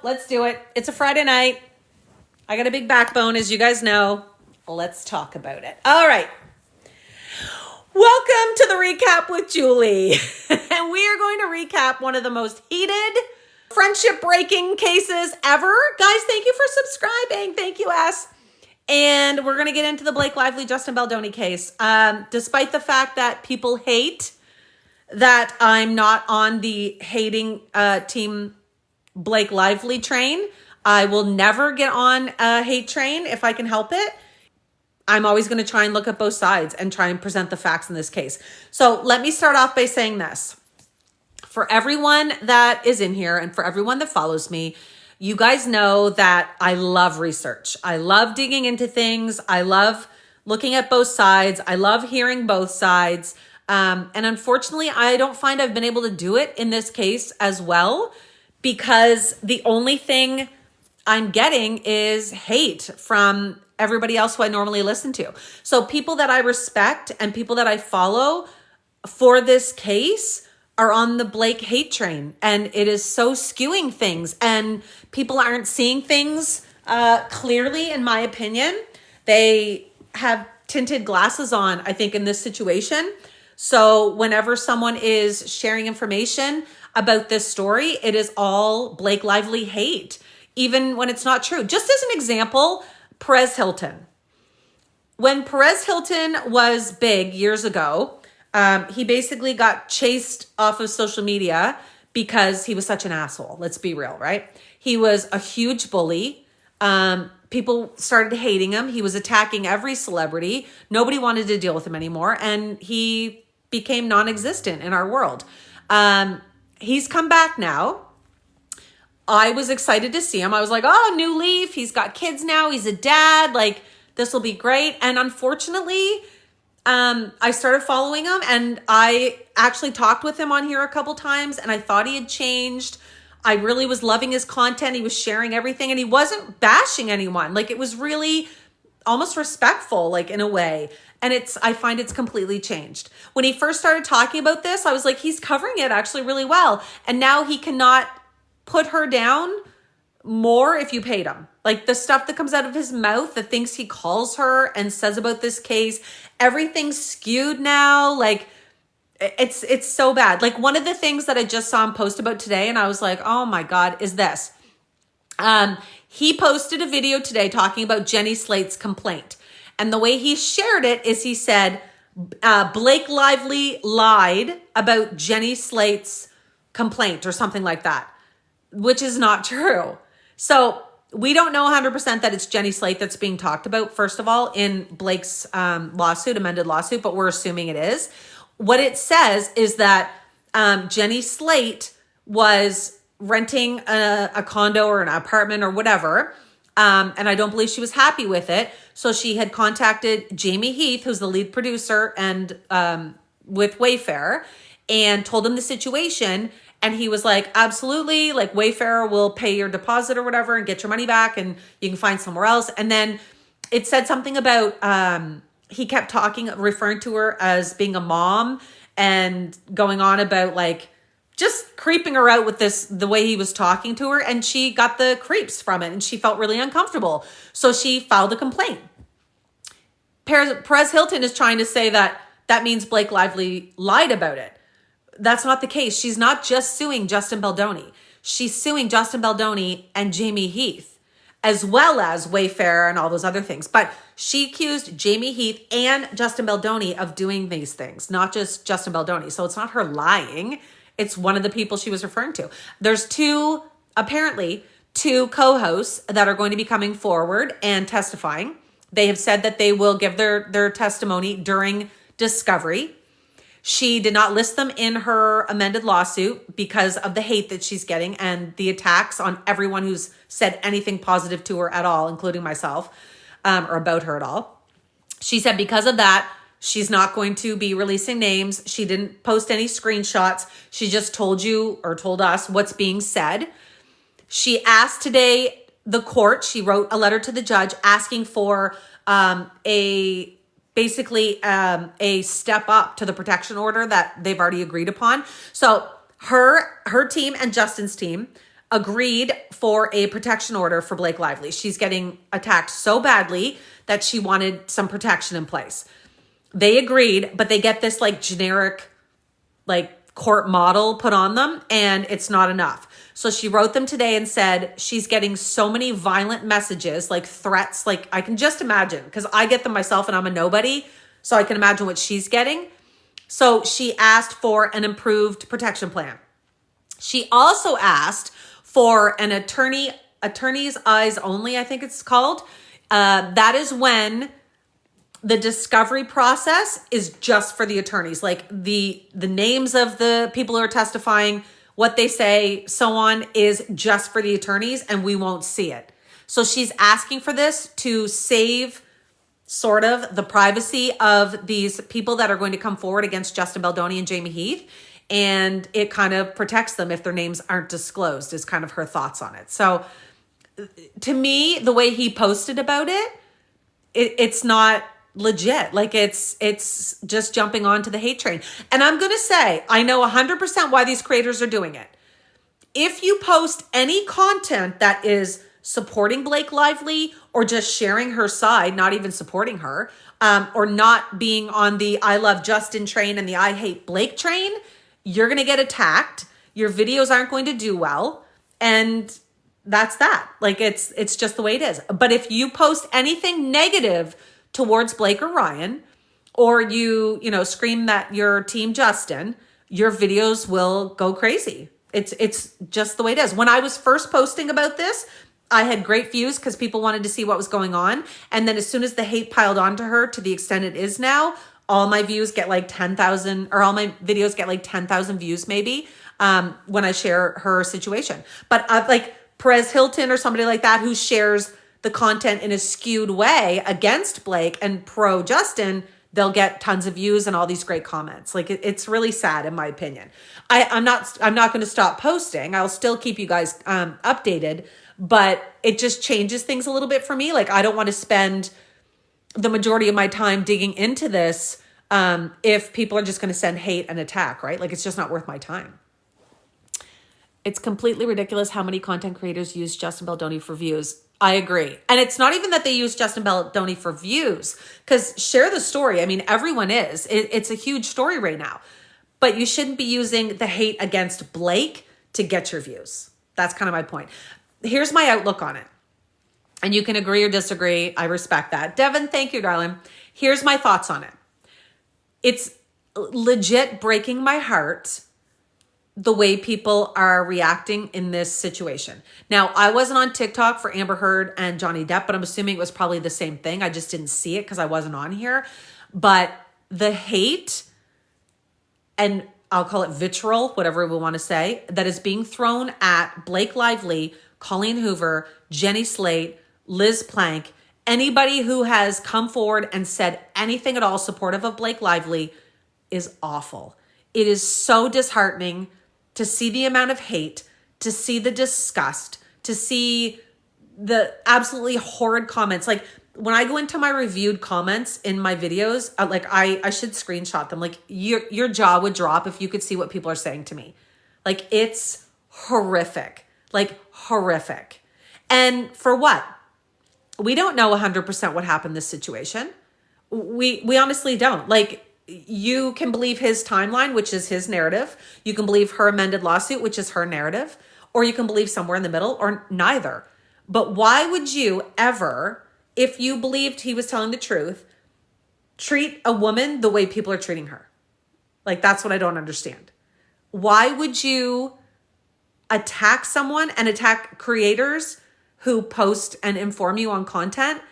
Let's do it. It's a Friday night. I got a big backbone, as you guys know. Let's talk about it. All right. Welcome to the recap with Julie. And we are going to recap one of the most heated friendship breaking cases ever. Guys, thank you for subscribing. Thank you, S. And we're going to get into the Blake Lively, Justin Baldoni case. Despite the fact that people hate that I'm not on the hating team Blake Lively train, I will never get on a hate train if I can help it. I'm always going to try and look at both sides and try and present the facts in this case. So let me start off by saying this. For everyone that is in here and for everyone that follows me, you guys know that I love research. I love digging into things. I love looking at both sides. I love hearing both sides. And unfortunately, I don't find I've been able to do it in this case as well, because the only thing I'm getting is hate from everybody else who I normally listen to. So people that I respect and people that I follow for this case are on the Blake hate train, and it is so skewing things, and people aren't seeing things clearly, in my opinion. They have tinted glasses on, I think, in this situation. So whenever someone is sharing information about this story, it is all Blake Lively hate, even when it's not true. Just as an example, Perez Hilton. When Perez Hilton was big years ago, he basically got chased off of social media because he was such an asshole. Let's be real, right? He was a huge bully. People started hating him. He was attacking every celebrity. Nobody wanted to deal with him anymore. And he became non-existent in our world. He's come back now. I was excited to see him. I was like, oh, new leaf. He's got kids now. He's a dad. Like, this will be great. And unfortunately, I started following him, and I actually talked with him on here a couple times, and I thought he had changed. I really was loving his content. He was sharing everything, and he wasn't bashing anyone. Like, it was really almost respectful, like, in a way. And I find it's completely changed. When he first started talking about this, I was like, he's covering it actually really well. And now he cannot put her down more if you paid him. Like, the stuff that comes out of his mouth, the things he calls her and says about this case, everything's skewed now. Like, it's so bad. Like, one of the things that I just saw him post about today, and I was like, oh my God, is this. He posted a video today talking about Jenny Slate's complaint. And the way he shared it is he said, Blake Lively lied about Jenny Slate's complaint or something like that, which is not true. So we don't know 100% that it's Jenny Slate that's being talked about, first of all, in Blake's amended lawsuit, but we're assuming it is. What it says is that Jenny Slate was renting a condo or an apartment or whatever, and I don't believe she was happy with it. So she had contacted Jamie Heath, who's the lead producer and with Wayfair, and told him the situation. And he was like, absolutely, like, Wayfair will pay your deposit or whatever and get your money back, and you can find somewhere else. And then it said something about, he kept referring to her as being a mom and going on about, like, just creeping her out with the way he was talking to her. And she got the creeps from it, and she felt really uncomfortable. So she filed a complaint. Perez Hilton is trying to say that means Blake Lively lied about it. That's not the case. She's not just suing Justin Baldoni. She's suing Justin Baldoni and Jamie Heath, as well as Wayfair and all those other things. But she accused Jamie Heath and Justin Baldoni of doing these things, not just Justin Baldoni. So it's not her lying. It's one of the people she was referring to. There's apparently two co-hosts that are going to be coming forward and testifying. They have said that they will give their testimony during discovery. She did not list them in her amended lawsuit because of the hate that she's getting and the attacks on everyone who's said anything positive to her at all, including myself, or about her at all. She said because of that, she's not going to be releasing names. She didn't post any screenshots. She just told us what's being said. She asked today the court, she wrote a letter to the judge asking for basically a step up to the protection order that they've already agreed upon. So her team and Justin's team agreed for a protection order for Blake Lively. She's getting attacked so badly that she wanted some protection in place. They agreed, but they get this like generic like court model put on them, and it's not enough. So she wrote them today and said she's getting so many violent messages, like threats, like I can just imagine, because I get them myself and I'm a nobody. So I can imagine what she's getting. So she asked for an improved protection plan. She also asked for an attorney's eyes only, I think it's called. That is when the discovery process is just for the attorneys, like the names of the people who are testifying, what they say, so on, is just for the attorneys, and we won't see it. So she's asking for this to save sort of the privacy of these people that are going to come forward against Justin Baldoni and Jamie Heath. And it kind of protects them if their names aren't disclosed, is kind of her thoughts on it. So to me, the way he posted about it's not legit. Like it's just jumping onto the hate train. And I'm going to say, I know 100% why these creators are doing it. If you post any content that is supporting Blake Lively or just sharing her side, not even supporting her, or not being on the I love Justin train and the I hate Blake train, you're going to get attacked. Your videos aren't going to do well. And that's that. Like it's just the way it is. But if you post anything negative towards Blake or Ryan, or you scream that you're team Justin, your videos will go crazy. It's just the way it is. When I was first posting about this, I had great views because people wanted to see what was going on. And then as soon as the hate piled onto her to the extent it is now, all my views get like 10,000, or all my videos get like 10,000 views maybe when I share her situation. But like Perez Hilton or somebody like that who shares the content in a skewed way against Blake and pro Justin, they'll get tons of views and all these great comments. Like it's really sad in my opinion. I'm not going to stop posting. I'll still keep you guys updated, but it just changes things a little bit for me. Like I don't want to spend the majority of my time digging into this if people are just going to send hate and attack, right? Like it's just not worth my time. It's completely ridiculous how many content creators use Justin Baldoni for views. I agree. And it's not even that they use Justin Baldoni for views, because share the story. I mean, everyone is. It's a huge story right now. But you shouldn't be using the hate against Blake to get your views. That's kind of my point. Here's my outlook on it. And you can agree or disagree. I respect that. Devin, thank you, darling. Here's my thoughts on it. It's legit breaking my heart the way people are reacting in this situation. Now, I wasn't on TikTok for Amber Heard and Johnny Depp, but I'm assuming it was probably the same thing. I just didn't see it because I wasn't on here. But the hate, and I'll call it vitriol, whatever we want to say, that is being thrown at Blake Lively, Colleen Hoover, Jenny Slate, Liz Plank, anybody who has come forward and said anything at all supportive of Blake Lively is awful. It is so disheartening to see the amount of hate, to see the disgust, to see the absolutely horrid comments. Like when I go into my reviewed comments in my videos, like I should screenshot them. Like your jaw would drop if you could see what people are saying to me. Like it's horrific, like horrific. And for what? We don't know 100% what happened in this situation. We honestly don't. Like, you can believe his timeline, which is his narrative. You can believe her amended lawsuit, which is her narrative. Or you can believe somewhere in the middle, or neither. But why would you ever, if you believed he was telling the truth, treat a woman the way people are treating her? Like, that's what I don't understand. Why would you attack someone and attack creators who post and inform you on content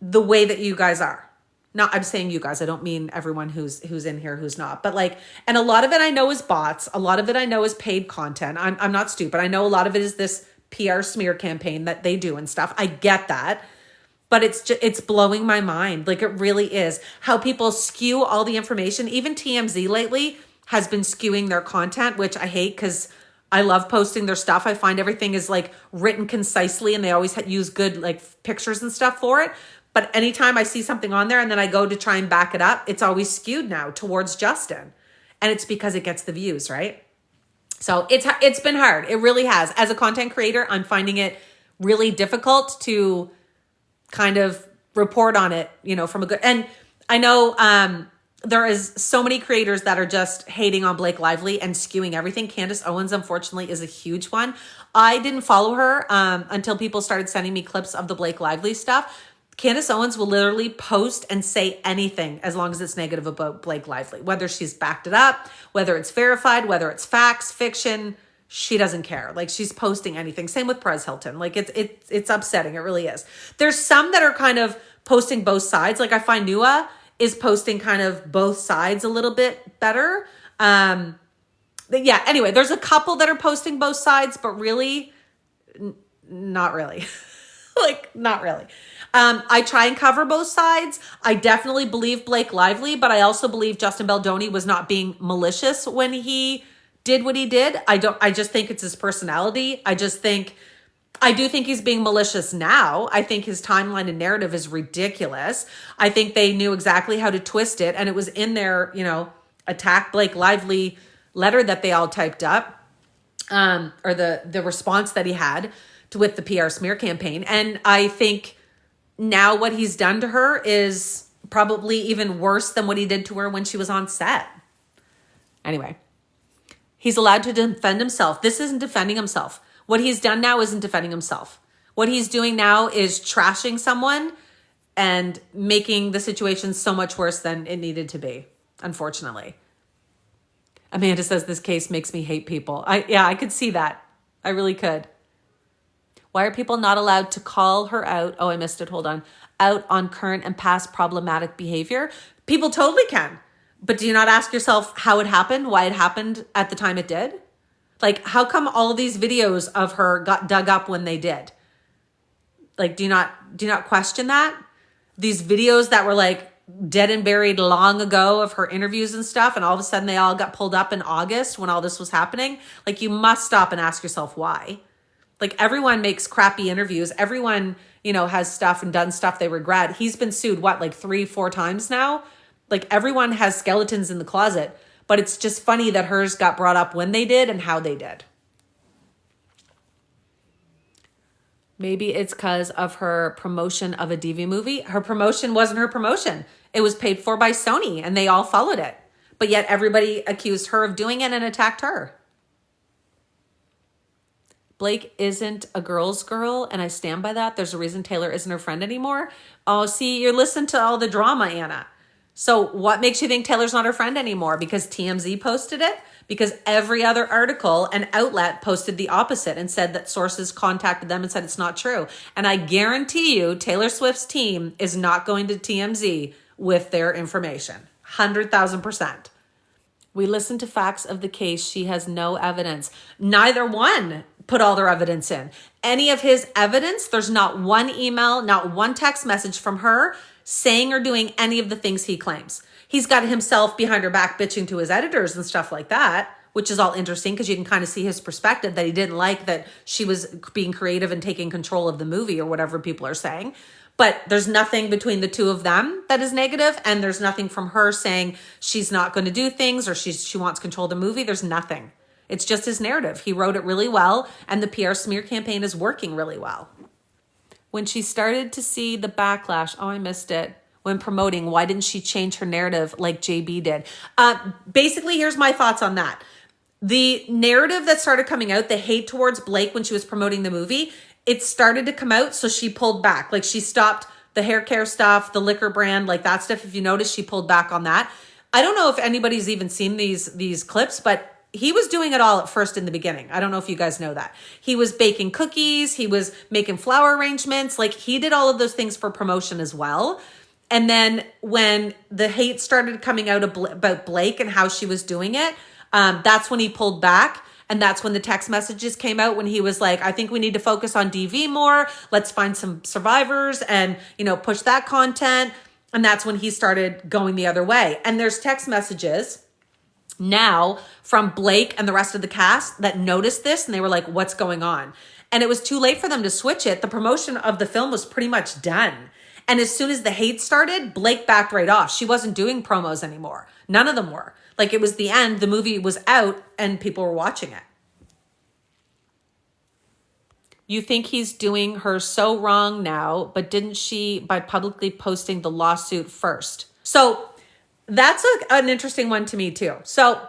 the way that you guys are? Not, I'm saying you guys, I don't mean everyone who's in here who's not, but like, and a lot of it I know is bots. A lot of it I know is paid content. I'm not stupid. I know a lot of it is this PR smear campaign that they do and stuff. I get that, but it's blowing my mind. Like it really is how people skew all the information. Even TMZ lately has been skewing their content, which I hate because I love posting their stuff. I find everything is like written concisely and they always use good like pictures and stuff for it. But anytime I see something on there and then I go to try and back it up, it's always skewed now towards Justin. And it's because it gets the views, right? So it's been hard. It really has. As a content creator, I'm finding it really difficult to kind of report on it, from a good, and I know there is so many creators that are just hating on Blake Lively and skewing everything. Candace Owens, unfortunately, is a huge one. I didn't follow her until people started sending me clips of the Blake Lively stuff. Candace Owens will literally post and say anything as long as it's negative about Blake Lively, whether she's backed it up, whether it's verified, whether it's facts, fiction. She doesn't care. Like, she's posting anything. Same with Perez Hilton. Like, it's upsetting. It really is. There's some that are kind of posting both sides. Like, I find Nua is posting kind of both sides a little bit better. Yeah, anyway, there's a couple that are posting both sides, but really, not really. Like, not really. I try and cover both sides. I definitely believe Blake Lively, but I also believe Justin Baldoni was not being malicious when he did what he did. I just think it's his personality. I do think he's being malicious now. I think his timeline and narrative is ridiculous. I think they knew exactly how to twist it. And it was in their, attack Blake Lively letter that they all typed up, or the response that he had with the PR smear campaign. And I think now what he's done to her is probably even worse than what he did to her when she was on set. Anyway. He's allowed to defend himself. This isn't defending himself. What he's done now isn't defending himself. What he's doing now is trashing someone and making the situation so much worse than it needed to be, unfortunately. Amanda says this case makes me hate people. I could see that. I really could. Why are people not allowed to call her out? Oh, I missed it. Hold on. Out on current and past problematic behavior? People totally can. But do you not ask yourself how it happened, why it happened at the time it did? Like, how come all of these videos of her got dug up when they did? Like, do you not question that? These videos that were like dead and buried long ago of her interviews and stuff, and all of a sudden they all got pulled up in August when all this was happening. Like, you must stop and ask yourself why. Like, everyone makes crappy interviews. Everyone, has stuff and done stuff they regret. He's been sued, like 3-4 times now? Like, everyone has skeletons in the closet, but it's just funny that hers got brought up when they did and how they did. Maybe it's because of her promotion of a DV movie. Her promotion wasn't her promotion. It was paid for by Sony and they all followed it. But yet everybody accused her of doing it and attacked her. Blake isn't a girl's girl, and I stand by that. There's a reason Taylor isn't her friend anymore. Oh, see, you're listening to all the drama, Anna. So what makes you think Taylor's not her friend anymore? Because TMZ posted it? Because every other article and outlet posted the opposite and said that sources contacted them and said it's not true. And I guarantee you Taylor Swift's team is not going to TMZ with their information. 100,000%. We listened to facts of the case. She has no evidence. Neither one put all their evidence in. Any of his evidence, there's not one email, not one text message from her saying or doing any of the things he claims. He's got himself behind her back bitching to his editors and stuff like that, which is all interesting because you can kind of see his perspective that he didn't like that she was being creative and taking control of the movie or whatever people are saying. But there's nothing between the two of them that is negative, and there's nothing from her saying she's not going to do things or she wants control of the movie. There's nothing. It's just his narrative. He wrote it really well, and the PR smear campaign is working really well. When she started to see the backlash, oh, I missed it, when promoting, why didn't she change her narrative like JB did? Basically, here's my thoughts on that. The narrative that started coming out, the hate towards Blake when she was promoting the movie, it started to come out, so she pulled back. Like, she stopped the hair care stuff, the liquor brand, like that stuff. If you notice, she pulled back on that. I don't know if anybody's even seen these clips, but he was doing it all at first in the beginning. I don't know if you guys know that. He was baking cookies. He was making flower arrangements. Like, he did all of those things for promotion as well. And then when the hate started coming out about Blake and how she was doing it, that's when he pulled back. And that's when the text messages came out when he was like, I think we need to focus on DV more. Let's find some survivors and, push that content. And that's when he started going the other way. And there's text messages now from Blake and the rest of the cast that noticed this, and they were like, what's going on? And it was too late for them to switch it. The promotion of the film was pretty much done. And as soon as the hate started, Blake backed right off. She wasn't doing promos anymore. None of them were. Like, it was the end. The movie was out and people were watching it. You think he's doing her so wrong now, but didn't she by publicly posting the lawsuit first? So that's an interesting one to me too. So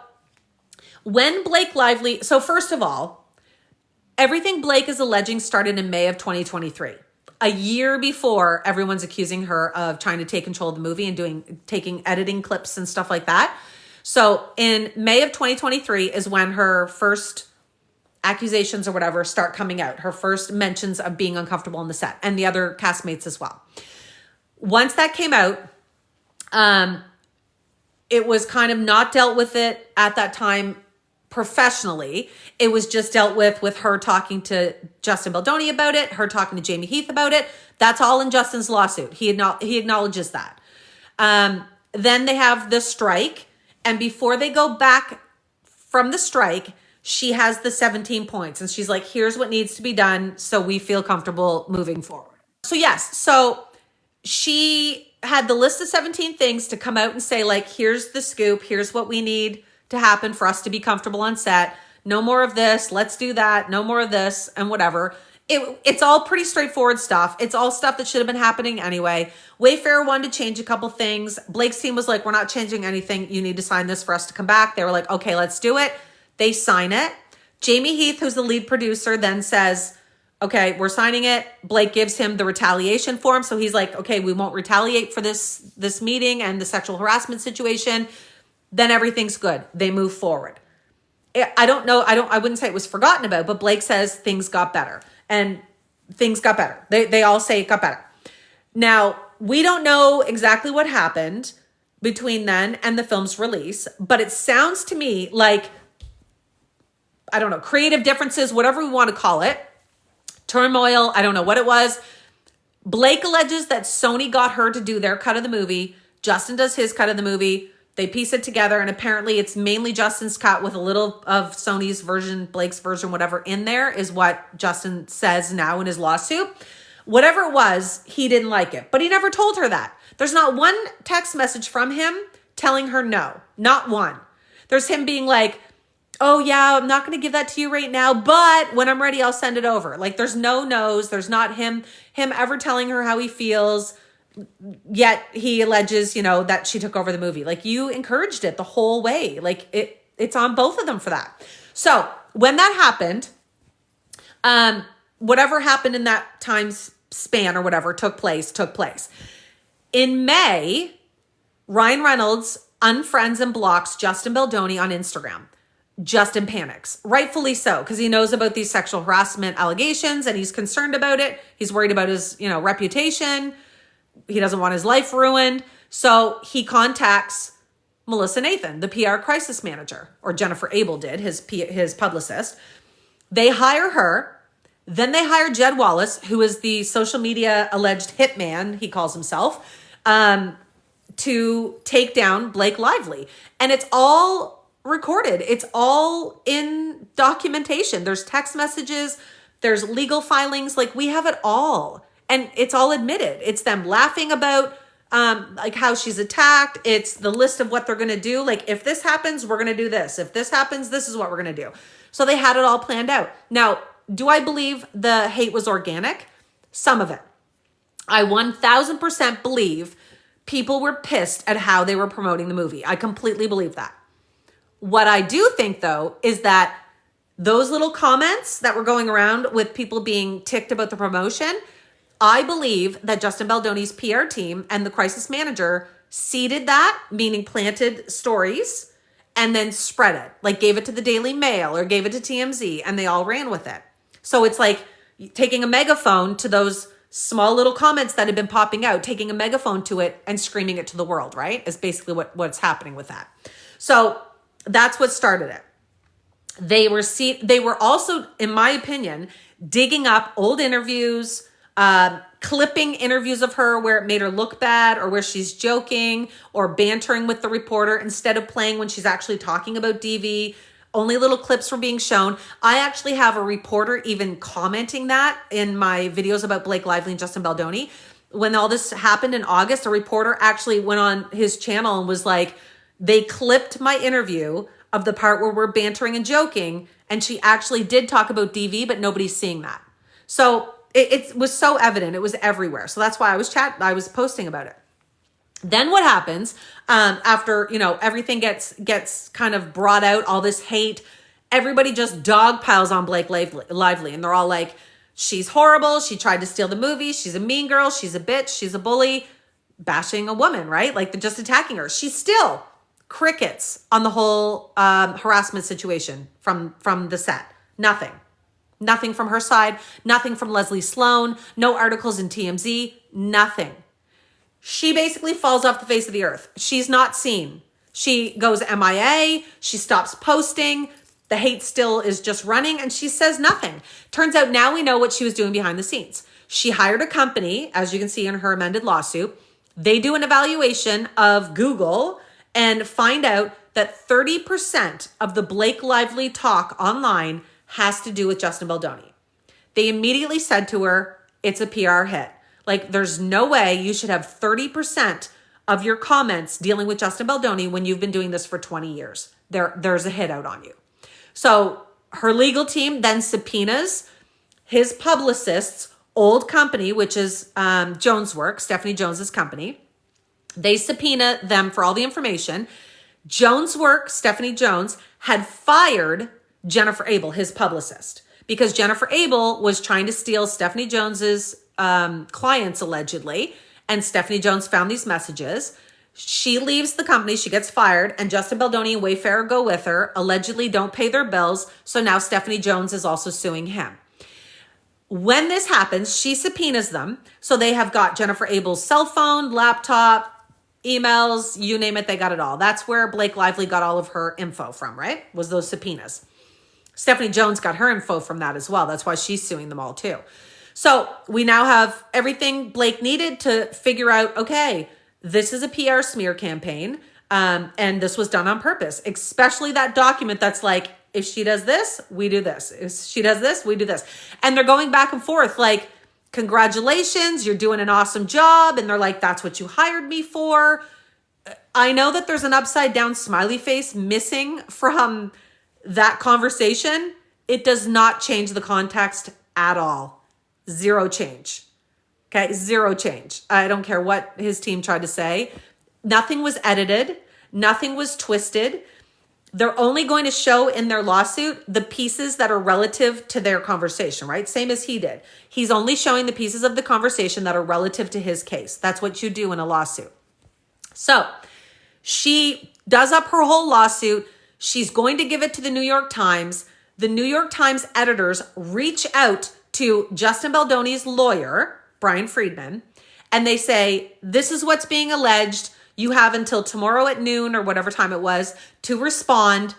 when Blake Lively, so first of all, everything Blake is alleging started in May of 2023. A year before everyone's accusing her of trying to take control of the movie and taking editing clips and stuff like that. So in May of 2023 is when her first accusations or whatever start coming out. Her first mentions of being uncomfortable on the set, and the other castmates as well. Once that came out, it was kind of not dealt with it at that time professionally. It was just dealt with her talking to Justin Baldoni about it, her talking to Jamie Heath about it. That's all in Justin's lawsuit. He acknowledges that. Then they have the strike, and before they go back from the strike, she has the 17 points, and she's like, here's what needs to be done so we feel comfortable moving forward. So yes, so she had the list of 17 things to come out and say, like, here's the scoop, here's what we need to happen for us to be comfortable on set. No more of this, let's do that, no more of this, and whatever. It's all pretty straightforward stuff. It's all stuff that should have been happening anyway. Wayfair wanted to change a couple things. Blake's team was like, we're not changing anything. You need to sign this for us to come back. They were like, okay, let's do it. They sign it. Jamie Heath, who's the lead producer, then says, okay, we're signing it. Blake gives him the retaliation form. So he's like, okay, we won't retaliate for this meeting and the sexual harassment situation. Then everything's good. They move forward. I don't know. I wouldn't say it was forgotten about, but Blake says things got better, and things got better. They all say it got better. Now, we don't know exactly what happened between then and the film's release, but it sounds to me like, I don't know, creative differences, whatever we want to call it, turmoil, I don't know what it was. Blake alleges that Sony got her to do their cut of the movie. Justin does his cut of the movie. They piece it together, and apparently it's mainly Justin's cut with a little of Sony's version, Blake's version, whatever in there, is what Justin says now in his lawsuit. Whatever it was, he didn't like it, but he never told her that. There's not one text message from him telling her no, not one. There's him being like, oh yeah, I'm not going to give that to you right now, but when I'm ready, I'll send it over. Like, there's no no's. There's not him ever telling her how he feels. Yet he alleges, that she took over the movie. Like, you encouraged it the whole way. Like, it's on both of them for that. So when that happened, whatever happened in that time span or whatever took place. In May, Ryan Reynolds unfriends and blocks Justin Baldoni on Instagram. Justin panics, rightfully so, because he knows about these sexual harassment allegations and he's concerned about it. He's worried about his, reputation. He doesn't want his life ruined. So he contacts Melissa Nathan, the PR crisis manager, or Jennifer Abel did, his publicist. They hire her. Then they hire Jed Wallace, who is the social media alleged hitman, he calls himself, to take down Blake Lively. And it's all recorded. It's all in documentation. There's text messages, there's legal filings, like we have it all. And it's all admitted. It's them laughing about like how she's attacked. It's the list of what they're going to do. Like, if this happens, we're going to do this. If this happens, this is what we're going to do. So they had it all planned out. Now, do I believe the hate was organic? Some of it. I 1000% believe people were pissed at how they were promoting the movie. I completely believe that. What I do think, though, is that those little comments that were going around with people being ticked about the promotion, I believe that Justin Baldoni's PR team and the crisis manager seeded that, meaning planted stories, and then spread it, like gave it to the Daily Mail or gave it to TMZ, and they all ran with it. So it's like taking a megaphone to those small little comments that had been popping out, taking a megaphone to it and screaming it to the world, right? Is basically what's happening with that. So that's what started it. They were also, in my opinion, digging up old interviews, clipping interviews of her where it made her look bad or where she's joking or bantering with the reporter instead of playing when she's actually talking about DV. Only little clips were being shown. I actually have a reporter even commenting that in my videos about Blake Lively and Justin Baldoni. When all this happened in August, a reporter actually went on his channel and was like, they clipped my interview of the part where we're bantering and joking, and she actually did talk about DV, but nobody's seeing that. So it was so evident. It was everywhere. So that's why I was posting about it. Then what happens after, everything gets kind of brought out, all this hate, everybody just dog piles on Blake Lively. And they're all like, she's horrible. She tried to steal the movie. She's a mean girl. She's a bitch. She's a bully, bashing a woman, right? Like they're just attacking her. She's still crickets on the whole harassment situation from the set. Nothing from her side. Nothing from Leslie Sloan. No articles in TMZ. Nothing. She basically falls off the face of the earth. She's not seen. She goes MIA. She stops posting. The hate still is just running and she says nothing. Turns out now we know what she was doing behind the scenes. She hired a company, as you can see in her amended lawsuit. They do an evaluation of Google and find out that 30% of the Blake Lively talk online has to do with Justin Baldoni. They immediately said to her, it's a PR hit. Like, there's no way you should have 30% of your comments dealing with Justin Baldoni when you've been doing this for 20 years. There's a hit out on you. So her legal team then subpoenas his publicist's old company, which is Jones Work, Stephanie Jones's company. They subpoena them for all the information. Jones Work, Stephanie Jones, had fired Jennifer Abel, his publicist, because Jennifer Abel was trying to steal Stephanie Jones's clients allegedly, and Stephanie Jones found these messages. She leaves the company, she gets fired, and Justin Baldoni and Wayfair go with her, allegedly don't pay their bills, so now Stephanie Jones is also suing him. When this happens, she subpoenas them, so they have got Jennifer Abel's cell phone, laptop, emails, you name it, they got it all. That's where Blake Lively got all of her info from, right? Was those subpoenas. Stephanie Jones got her info from that as well. That's why she's suing them all too. So we now have everything Blake needed to figure out, okay, this is a PR smear campaign, and this was done on purpose, especially that document that's like, if she does this, we do this. If she does this, we do this. And they're going back and forth like, congratulations, you're doing an awesome job. And they're like, that's what you hired me for. I know that there's an upside down smiley face missing from that conversation. It does not change the context at all. Zero change. Okay, zero change. I don't care what his team tried to say. Nothing was edited. Nothing was twisted. They're only going to show in their lawsuit the pieces that are relative to their conversation, right? Same as he did. He's only showing the pieces of the conversation that are relative to his case. That's what you do in a lawsuit. So she does up her whole lawsuit. She's going to give it to the New York Times. The New York Times editors reach out to Justin Baldoni's lawyer, Brian Friedman, and they say, this is what's being alleged. You have until tomorrow at noon or whatever time it was to respond.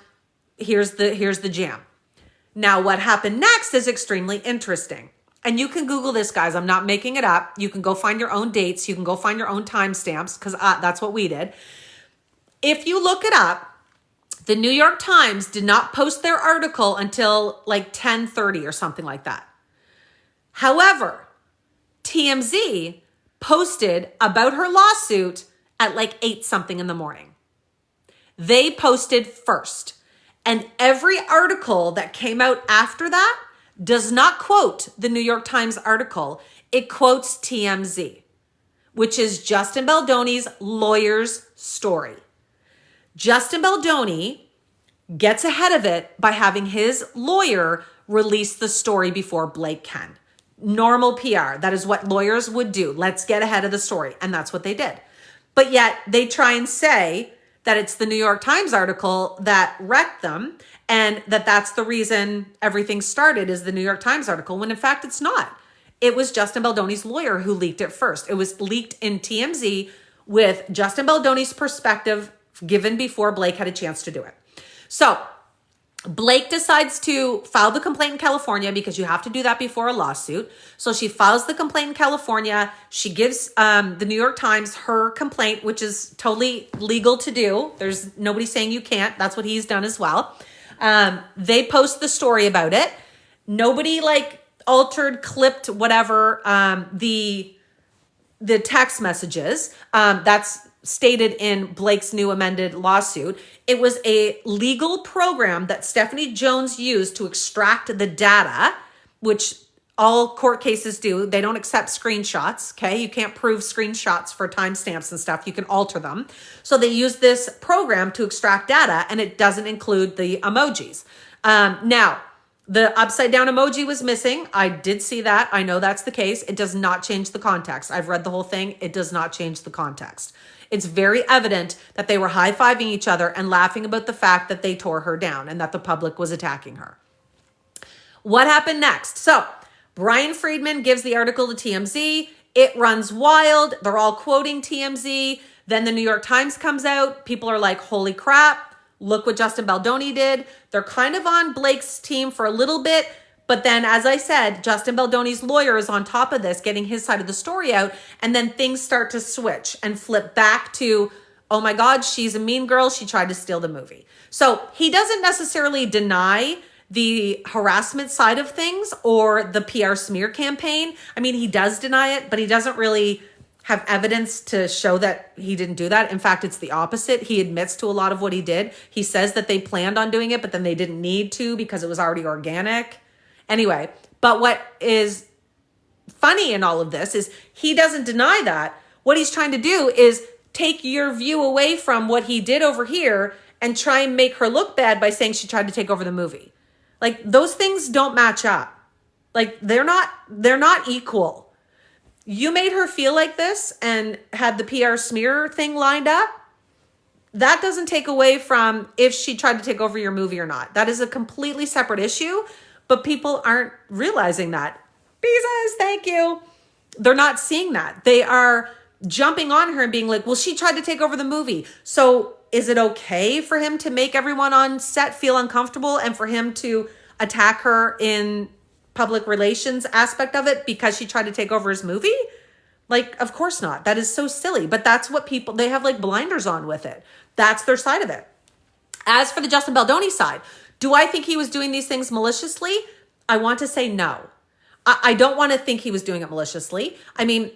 Here's the jam. Now, what happened next is extremely interesting. And you can Google this, guys. I'm not making it up. You can go find your own dates. You can go find your own timestamps because that's what we did. If you look it up, the New York Times did not post their article until like 10:30 or something like that. However, TMZ posted about her lawsuit at like 8 something in the morning. They posted first. And every article that came out after that does not quote the New York Times article. It quotes TMZ, which is Justin Baldoni's lawyer's story. Justin Baldoni gets ahead of it by having his lawyer release the story before Blake can. Normal PR. That is what lawyers would do. Let's get ahead of the story. And that's what they did. But yet they try and say that it's the New York Times article that wrecked them and that's the reason everything started is the New York Times article, when in fact it's not. It was Justin Baldoni's lawyer who leaked it first. It was leaked in TMZ with Justin Baldoni's perspective given before Blake had a chance to do it. So Blake decides to file the complaint in California because you have to do that before a lawsuit. So she files the complaint in California. She gives the New York Times her complaint, which is totally legal to do. There's nobody saying you can't. That's what he's done as well. They post the story about it. Nobody like altered, clipped, whatever, the text messages. That's stated in Blake's new amended lawsuit. It was a legal program that Stephanie Jones used to extract the data, which all court cases do. They don't accept screenshots, okay? You can't prove screenshots for timestamps and stuff. You can alter them. So they use this program to extract data, and it doesn't include the emojis. Now, the upside down emoji was missing. I did see that. I know that's the case. It does not change the context. I've read the whole thing. It does not change the context. It's very evident that they were high-fiving each other and laughing about the fact that they tore her down and that the public was attacking her. What happened next? So Brian Friedman gives the article to TMZ. It runs wild. They're all quoting TMZ. Then the New York Times comes out. People are like, holy crap, look what Justin Baldoni did. They're kind of on Blake's team for a little bit. But then, as I said, Justin Baldoni's lawyer is on top of this, getting his side of the story out. And then things start to switch and flip back to, oh my God, she's a mean girl. She tried to steal the movie. So he doesn't necessarily deny the harassment side of things or the PR smear campaign. I mean, he does deny it, but he doesn't really have evidence to show that he didn't do that. In fact, it's the opposite. He admits to a lot of what he did. He says that they planned on doing it, but then they didn't need to because it was already organic. Anyway, but what is funny in all of this is he doesn't deny that. What he's trying to do is take your view away from what he did over here and try and make her look bad by saying she tried to take over the movie. Like, those things don't match up. Like, they're not equal. You made her feel like this and had the PR smear thing lined up. That doesn't take away from if she tried to take over your movie or not. That is a completely separate issue, but people aren't realizing that. Bezos, thank you. They're not seeing that. They are jumping on her and being like, well, she tried to take over the movie. So is it okay for him to make everyone on set feel uncomfortable and for him to attack her in public relations aspect of it because she tried to take over his movie? Like, of course not. That is so silly. But that's what people, they have like blinders on with it. That's their side of it. As for the Justin Baldoni side, do I think he was doing these things maliciously? I want to say no. I don't want to think he was doing it maliciously. I mean,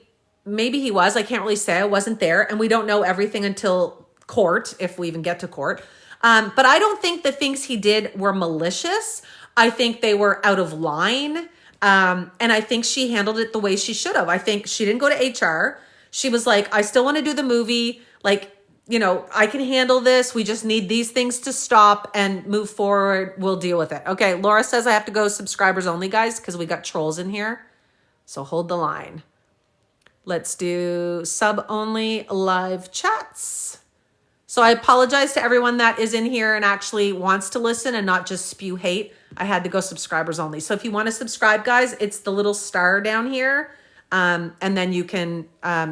maybe he was. I can't really say. I wasn't there. And we don't know everything until court, if we even get to court. But I don't think the things he did were malicious. I think they were out of line. And I think she handled it the way she should have. I think she didn't go to HR. She was like, I still want to do the movie. Like, you know, I can handle this. We just need these things to stop and move forward. We'll deal with it. Okay, Laura says I have to go subscribers only, guys, because we got trolls in here. So hold the line. Let's do sub only live chats. So I apologize to everyone that is in here and actually wants to listen and not just spew hate. I had to go subscribers only. So if you want to subscribe, guys, it's the little star down here. And then you can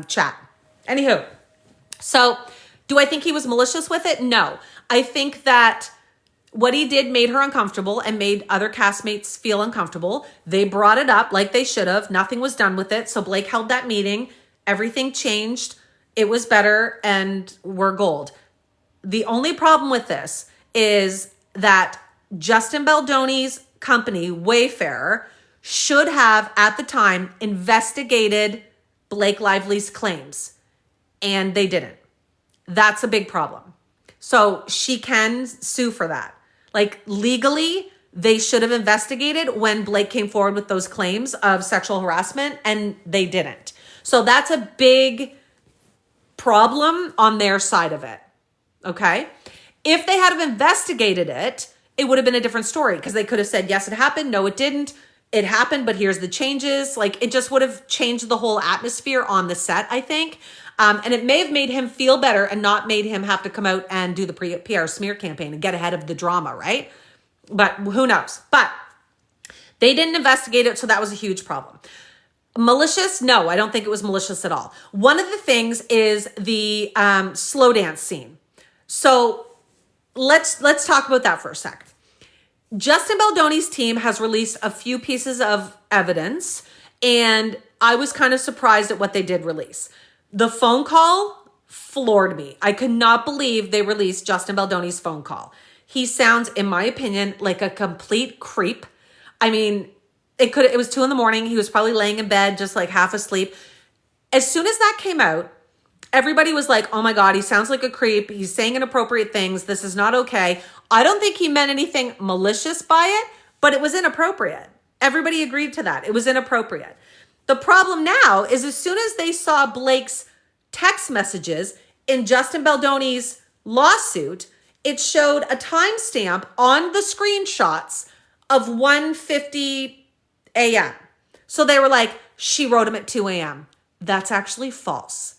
chat. Anywho, so do I think he was malicious with it? No. I think that what he did made her uncomfortable and made other castmates feel uncomfortable. They brought it up like they should have. Nothing was done with it. So Blake held that meeting. Everything changed. It was better and we're gold. The only problem with this is that Justin Baldoni's company, Wayfair, should have at the time investigated Blake Lively's claims, and they didn't. That's a big problem. So she can sue for that. Like, legally, they should have investigated when Blake came forward with those claims of sexual harassment, and they didn't. So that's a big problem on their side of it. Okay? If they had have investigated it, it would have been a different story because they could have said, yes, it happened. No, it didn't. It happened, but here's the changes. Like, it just would have changed the whole atmosphere on the set, I think. And it may have made him feel better and not made him have to come out and do the PR smear campaign and get ahead of the drama, right? But who knows? But they didn't investigate it, so that was a huge problem. Malicious? No, I don't think it was malicious at all. One of the things is the slow dance scene. So let's talk about that for a second. Justin Baldoni's team has released a few pieces of evidence, and I was kind of surprised at what they did release. The phone call floored me. I could not believe they released Justin Baldoni's phone call. He sounds, in my opinion, like a complete creep. I mean, it was 2 a.m. He was probably laying in bed, just like half asleep. As soon as that came out, everybody was like, oh my God, he sounds like a creep. He's saying inappropriate things. This is not okay. I don't think he meant anything malicious by it, but it was inappropriate. Everybody agreed to that. It was inappropriate. The problem now is as soon as they saw Blake's text messages in Justin Baldoni's lawsuit, it showed a timestamp on the screenshots of 1:50 a.m. So they were like, she wrote him at 2 a.m. That's actually false.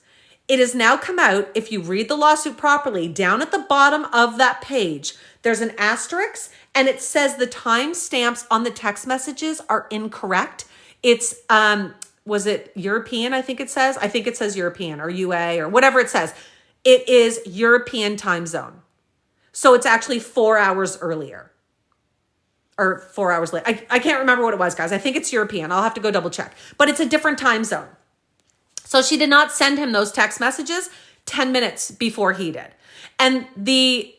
It has now come out, if you read the lawsuit properly, down at the bottom of that page, there's an asterisk and it says the timestamps on the text messages are incorrect. It's, was it European? I think it says European or UA or whatever it says. It is European time zone. So it's actually 4 hours earlier or 4 hours late. I can't remember what it was, guys. I think it's European. I'll have to go double check, but it's a different time zone. So she did not send him those text messages 10 minutes before he did. And the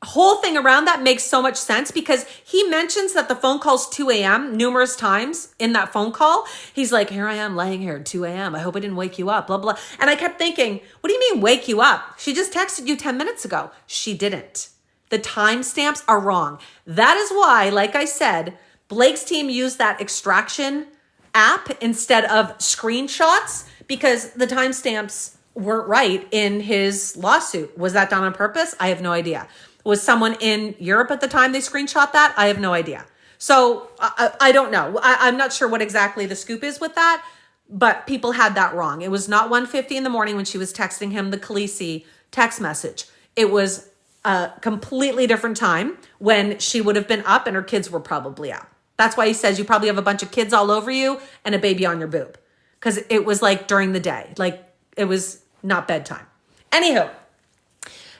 whole thing around that makes so much sense because he mentions that the phone call's 2 a.m. numerous times in that phone call. He's like, here I am laying here at 2 a.m. I hope I didn't wake you up, blah, blah. And I kept thinking, what do you mean wake you up? She just texted you 10 minutes ago. She didn't. The timestamps are wrong. That is why, like I said, Blake's team used that extraction app instead of screenshots because the timestamps weren't right in his lawsuit. Was that done on purpose? I have no idea. Was someone in Europe at the time they screenshot that? I have no idea. So I don't know. I'm not sure what exactly the scoop is with that, but people had that wrong. It was not 1:50 in the morning when she was texting him the Khaleesi text message. It was a completely different time when she would have been up and her kids were probably up. That's why he says you probably have a bunch of kids all over you and a baby on your boob. Because it was like during the day. Like it was not bedtime. Anywho,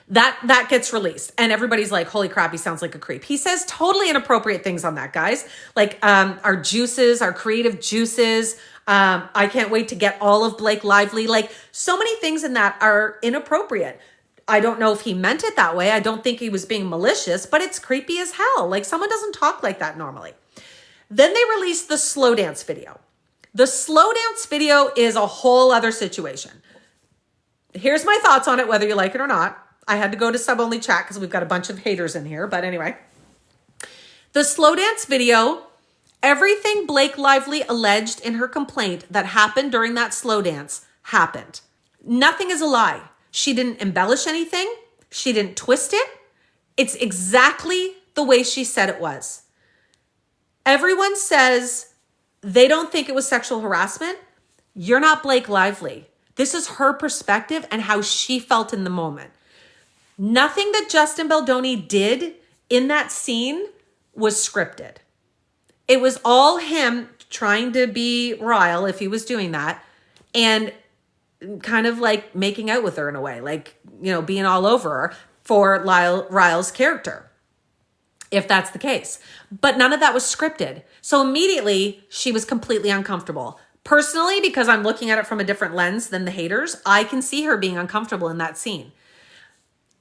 that gets released. And everybody's like, holy crap, he sounds like a creep. He says totally inappropriate things on that, guys. Like our juices, our creative juices. I can't wait to get all of Blake Lively. Like so many things in that are inappropriate. I don't know if he meant it that way. I don't think he was being malicious, but it's creepy as hell. Like someone doesn't talk like that normally. Then they released the slow dance video. The slow dance video is a whole other situation. Here's my thoughts on it, whether you like it or not. I had to go to sub-only chat because we've got a bunch of haters in here. But anyway, the slow dance video, everything Blake Lively alleged in her complaint that happened during that slow dance happened. Nothing is a lie. She didn't embellish anything. She didn't twist it. It's exactly the way she said it was. Everyone says they don't think it was sexual harassment. You're not Blake Lively. This is her perspective and how she felt in the moment. Nothing that Justin Baldoni did in that scene was scripted. It was all him trying to be Ryle, if he was doing that, and kind of like making out with her in a way, like, you know, being all over her for Ryle's character, if that's the case. But none of that was scripted. So immediately she was completely uncomfortable. Personally, because I'm looking at it from a different lens than the haters, I can see her being uncomfortable in that scene.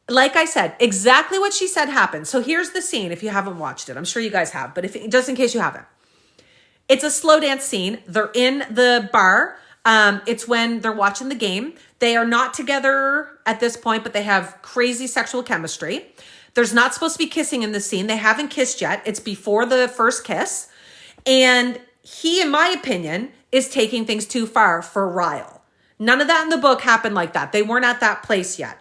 Like I said, exactly what she said happened. So here's the scene if you haven't watched it. I'm sure you guys have, but just in case you haven't. It's a slow dance scene. They're in the bar. It's when they're watching the game. They are not together at this point, but they have crazy sexual chemistry. There's not supposed to be kissing in this scene. They haven't kissed yet. It's before the first kiss. And he, in my opinion, is taking things too far for Ryle. None of that in the book happened like that. They weren't at that place yet.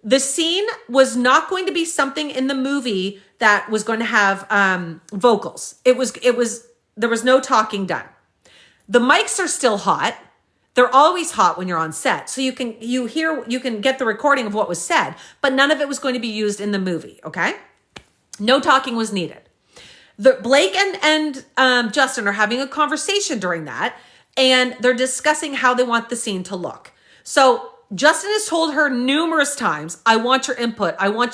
The scene was not going to be something in the movie that was going to have vocals. There was no talking done. The mics are still hot. They're always hot when you're on set. So you can get the recording of what was said, but none of it was going to be used in the movie, okay? No talking was needed. Blake and Justin are having a conversation during that, and they're discussing how they want the scene to look. So Justin has told her numerous times, I want your input. I want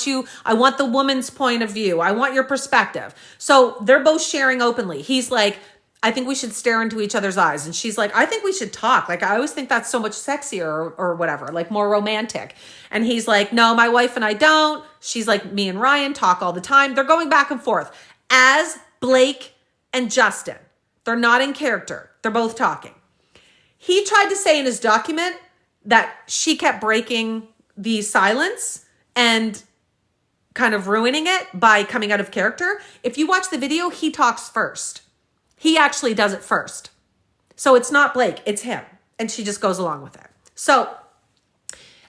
the woman's point of view. I want your perspective. So they're both sharing openly. He's like, I think we should stare into each other's eyes. And she's like, I think we should talk. Like, I always think that's so much sexier or whatever, like more romantic. And he's like, no, my wife and I don't. She's like, me and Ryan talk all the time. They're going back and forth as Blake and Justin. They're not in character. They're both talking. He tried to say in his document that she kept breaking the silence and kind of ruining it by coming out of character. If you watch the video, he talks first. He actually does it first. So it's not Blake, it's him. And she just goes along with it. So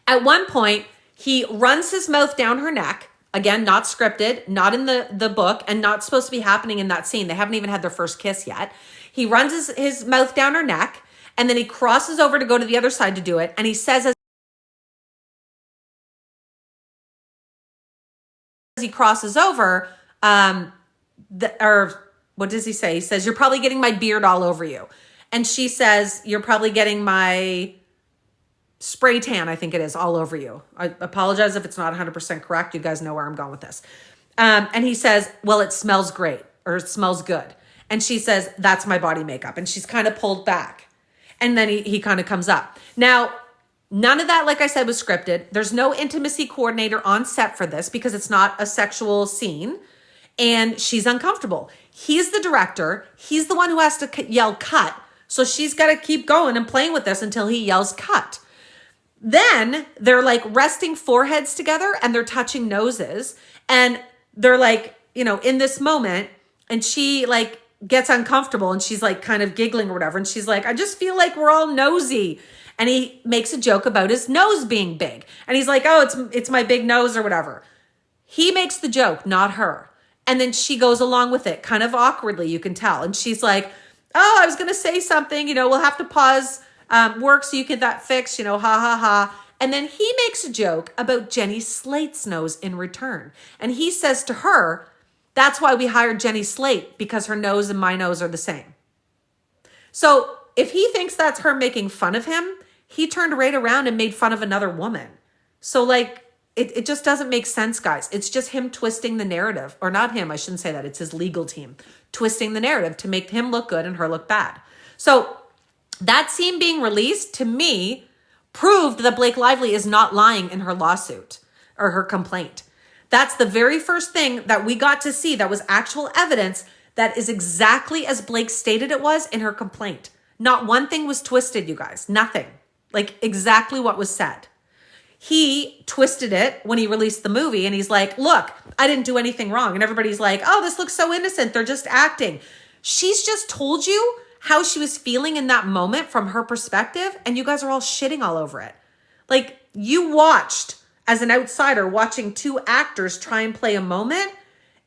at one point, he runs his mouth down her neck. Again, not scripted, not in the book, and not supposed to be happening in that scene. They haven't even had their first kiss yet. He runs his mouth down her neck, and then he crosses over to go to the other side to do it. And he says, as he crosses over, or what does he say? He says, "You're probably getting my beard all over you." And she says, "You're probably getting my spray tan," I think it is, "all over you." I apologize if it's not 100% correct. You guys know where I'm going with this. And he says, "Well, it smells great," or "it smells good." And she says, "That's my body makeup." And she's kind of pulled back. And then he kind of comes up. Now, none of that, like I said, was scripted. There's no intimacy coordinator on set for this because it's not a sexual scene. And she's uncomfortable. He's the director. He's the one who has to yell cut. So she's got to keep going and playing with this until he yells cut. Then they're like resting foreheads together and they're touching noses. And they're like, in this moment, and she like gets uncomfortable and she's like kind of giggling or whatever. And she's like, "I just feel like we're all nosy." And he makes a joke about his nose being big. And he's like, "Oh, it's my big nose," or whatever. He makes the joke, not her. And then she goes along with it kind of awkwardly, you can tell. And she's like, "Oh, I was going to say something, we'll have to pause work so you get that fixed, ha ha ha." And then he makes a joke about Jenny Slate's nose in return. And he says to her, "That's why we hired Jenny Slate, because her nose and my nose are the same." So if he thinks that's her making fun of him, he turned right around and made fun of another woman. So like, it just doesn't make sense, guys. It's just him twisting the narrative. Or not him, I shouldn't say that. It's his legal team twisting the narrative to make him look good and her look bad. So that scene being released, to me, proved that Blake Lively is not lying in her lawsuit or her complaint. That's the very first thing that we got to see that was actual evidence that is exactly as Blake stated it was in her complaint. Not one thing was twisted, you guys. Nothing. Like exactly what was said. He twisted it when he released the movie and he's like, "Look, I didn't do anything wrong." And everybody's like, "Oh, this looks so innocent. They're just acting." She's just told you how she was feeling in that moment from her perspective, and you guys are all shitting all over it. Like, you watched, as an outsider, watching two actors try and play a moment.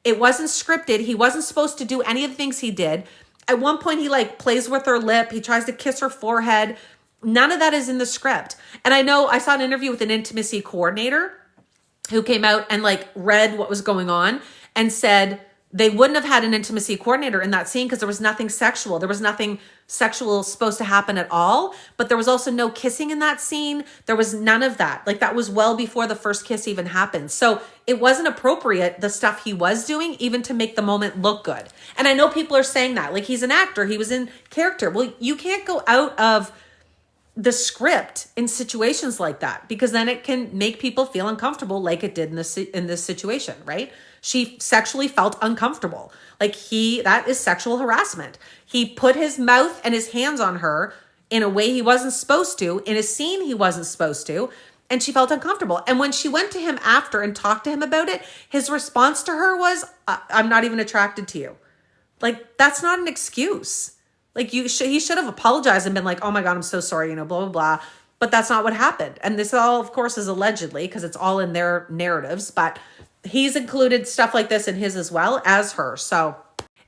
It wasn't scripted. He wasn't supposed to do any of the things he did. At one point, he like plays with her lip. He tries to kiss her forehead. None of that is in the script. And I know I saw an interview with an intimacy coordinator who came out and like read what was going on and said they wouldn't have had an intimacy coordinator in that scene because there was nothing sexual. There was nothing sexual supposed to happen at all, but there was also no kissing in that scene. There was none of that. Like that was well before the first kiss even happened. So it wasn't appropriate, the stuff he was doing, even to make the moment look good. And I know people are saying that, like he's an actor, he was in character. Well, you can't go out of the script in situations like that because then it can make people feel uncomfortable like it did in this situation, right? She sexually felt uncomfortable. Like that is sexual harassment. He put his mouth and his hands on her in a way he wasn't supposed to, in a scene he wasn't supposed to, and she felt uncomfortable. And when she went to him after and talked to him about it, his response to her was, "I'm not even attracted to you." Like, that's not an excuse. Like he should have apologized and been like, "Oh my God, I'm so sorry, blah, blah, blah." But that's not what happened. And this all, of course, is allegedly because it's all in their narratives, but he's included stuff like this in his as well as her. So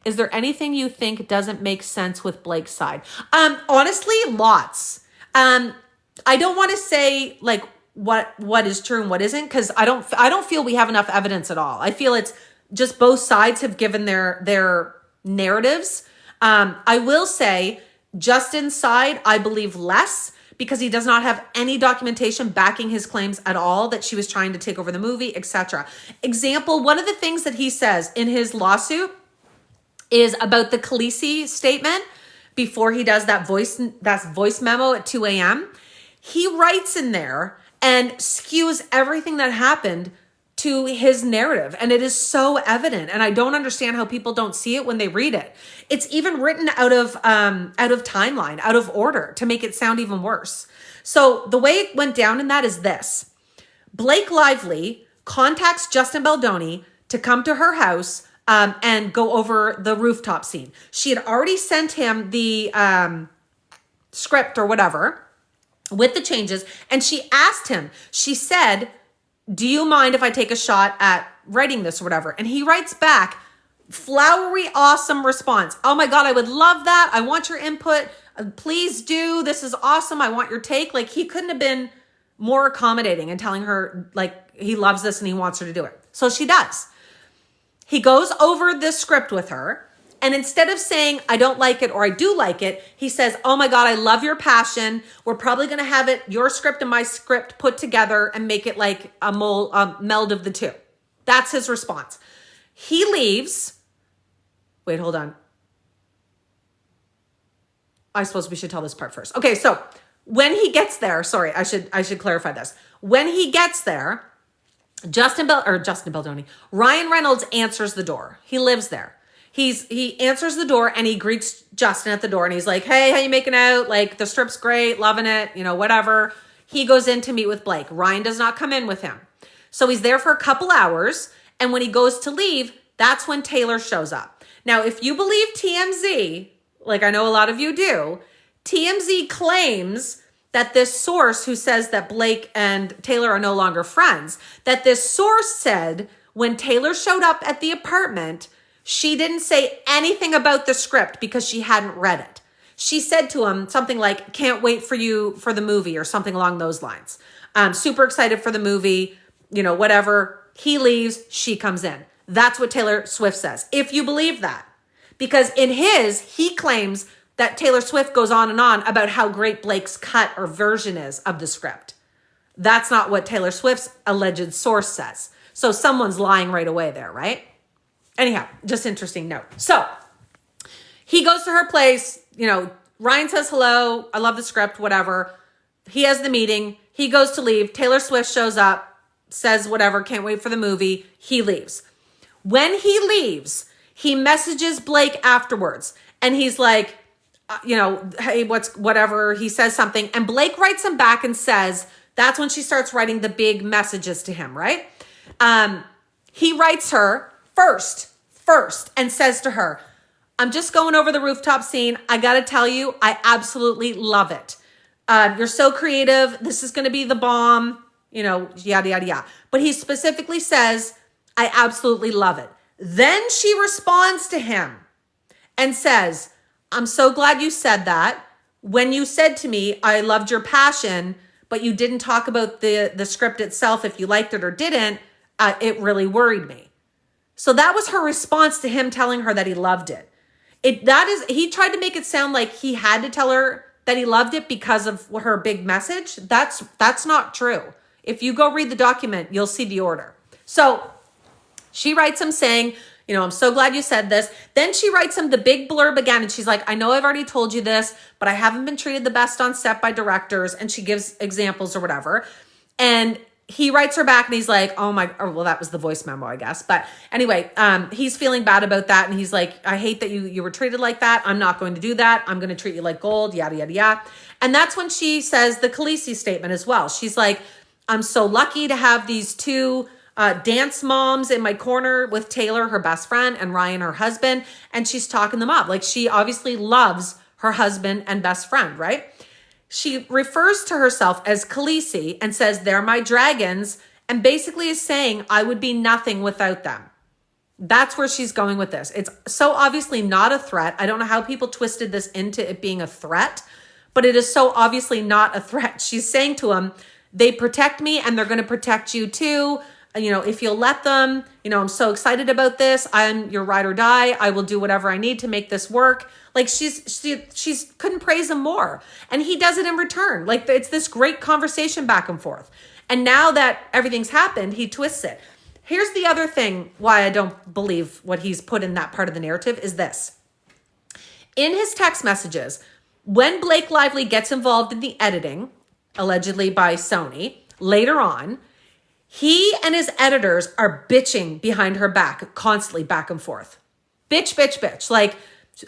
is there anything you think doesn't make sense with Blake's side? Honestly, lots. I don't want to say like what is true and what isn't, because I don't feel we have enough evidence at all. I feel it's just both sides have given their narratives. I will say Justin's side, I believe less because he does not have any documentation backing his claims at all that she was trying to take over the movie, etc. Example, one of the things that he says in his lawsuit is about the Khaleesi statement before he does that voice memo at 2 a.m. He writes in there and skews everything that happened to his narrative. And it is so evident. And I don't understand how people don't see it when they read it. It's even written out of timeline, out of order to make it sound even worse. So the way it went down in that is this. Blake Lively contacts Justin Baldoni to come to her house and go over the rooftop scene. She had already sent him the script or whatever with the changes. And she asked him, she said, do you mind if I take a shot at writing this or whatever? And he writes back, flowery, awesome response. Oh my God, I would love that. I want your input. Please do. This is awesome. I want your take. Like, he couldn't have been more accommodating and telling her like he loves this and he wants her to do it. So she does. He goes over this script with her. And instead of saying, I don't like it or I do like it, he says, oh my God, I love your passion. We're probably going to have it, your script and my script put together and make it like a meld of the two. That's his response. He leaves. Wait, hold on. I suppose we should tell this part first. Okay, so when he gets there, sorry, I should clarify this. When he gets there, Ryan Reynolds answers the door. He lives there. He answers the door and he greets Justin at the door and he's like, hey, how you making out? Like, the strip's great, loving it, you know, whatever. He goes in to meet with Blake. Ryan does not come in with him. So he's there for a couple hours. And when he goes to leave, that's when Taylor shows up. Now, if you believe TMZ, like I know a lot of you do, TMZ claims that this source who says that Blake and Taylor are no longer friends, that this source said when Taylor showed up at the apartment, she didn't say anything about the script because she hadn't read it. She said to him something like, can't wait for you for the movie or something along those lines. Super excited for the movie, you know, whatever. He leaves, she comes in. That's what Taylor Swift says. If you believe that, because in he claims that Taylor Swift goes on and on about how great Blake's cut or version is of the script. That's not what Taylor Swift's alleged source says. So someone's lying right away there, right? Anyhow, just interesting note. So he goes to her place, you know, Ryan says hello, I love the script, whatever. He has the meeting, he goes to leave, Taylor Swift shows up, says whatever, can't wait for the movie, he leaves. When he leaves, he messages Blake afterwards and he's like, you know, hey, whatever, he says something and Blake writes him back and says, that's when she starts writing the big messages to him, right? He writes her first and says to her, I'm just going over the rooftop scene. I got to tell you, I absolutely love it. You're so creative. This is going to be the bomb, you know, yada, yada, yada. But he specifically says, I absolutely love it. Then she responds to him and says, I'm so glad you said that. When you said to me, I loved your passion, but you didn't talk about the script itself, if you liked it or didn't, it really worried me. So that was her response to him telling her that he loved it. He tried to make it sound like he had to tell her that he loved it because of her big message. That's not true. If you go read the document, you'll see the order. So she writes him saying, you know, I'm so glad you said this. Then she writes him the big blurb again. And she's like, I know I've already told you this, but I haven't been treated the best on set by directors. And she gives examples or whatever. And he writes her back and he's like, oh my, or well, that was the voice memo, I guess. But anyway, he's feeling bad about that. And he's like, I hate that you were treated like that. I'm not going to do that. I'm going to treat you like gold, yada, yada, yada. And that's when she says the Khaleesi statement as well. She's like, I'm so lucky to have these two dance moms in my corner with Taylor, her best friend, and Ryan, her husband. And she's talking them up. Like, she obviously loves her husband and best friend, right? She refers to herself as Khaleesi and says, they're my dragons, and basically is saying, I would be nothing without them. That's where she's going with this. It's so obviously not a threat. I don't know how people twisted this into it being a threat, but it is so obviously not a threat. She's saying to him, they protect me and they're going to protect you too. You know, if you'll let them, you know, I'm so excited about this. I'm your ride or die. I will do whatever I need to make this work. Like, she couldn't praise him more. And he does it in return. Like, it's this great conversation back and forth. And now that everything's happened, he twists it. Here's the other thing why I don't believe what he's put in that part of the narrative is this. In his text messages, when Blake Lively gets involved in the editing, allegedly by Sony, later on, he and his editors are bitching behind her back, constantly back and forth. Bitch, bitch, bitch. Like,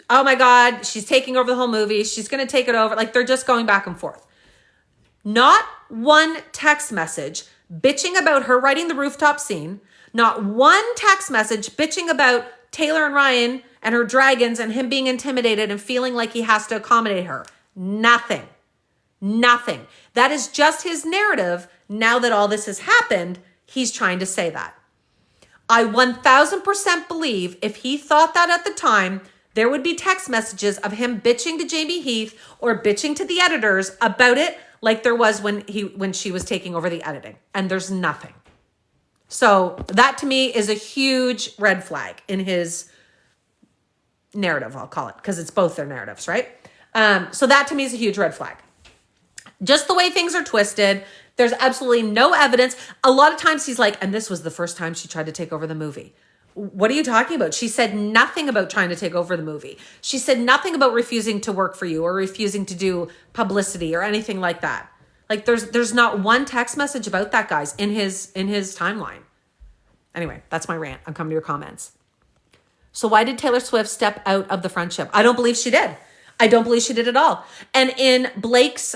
oh my God, she's taking over the whole movie. She's going to take it over. Like, they're just going back and forth. Not one text message bitching about her writing the rooftop scene. Not one text message bitching about Taylor and Ryan and her dragons and him being intimidated and feeling like he has to accommodate her. Nothing. Nothing. That is just his narrative. Now that all this has happened, he's trying to say that. I 1000% believe if he thought that at the time, there would be text messages of him bitching to Jamie Heath or bitching to the editors about it like there was when she was taking over the editing. And there's nothing. So that to me is a huge red flag in his narrative, I'll call it, because it's both their narratives, right? So that to me is a huge red flag. Just the way things are twisted. There's absolutely no evidence. A lot of times he's like, and this was the first time she tried to take over the movie. What are you talking about? She said nothing about trying to take over the movie. She said nothing about refusing to work for you or refusing to do publicity or anything like that. Like there's not one text message about that, guys, in his timeline. Anyway, that's my rant. I'm coming to your comments. So why did Taylor Swift step out of the friendship? I don't believe she did. I don't believe she did at all. And in Blake's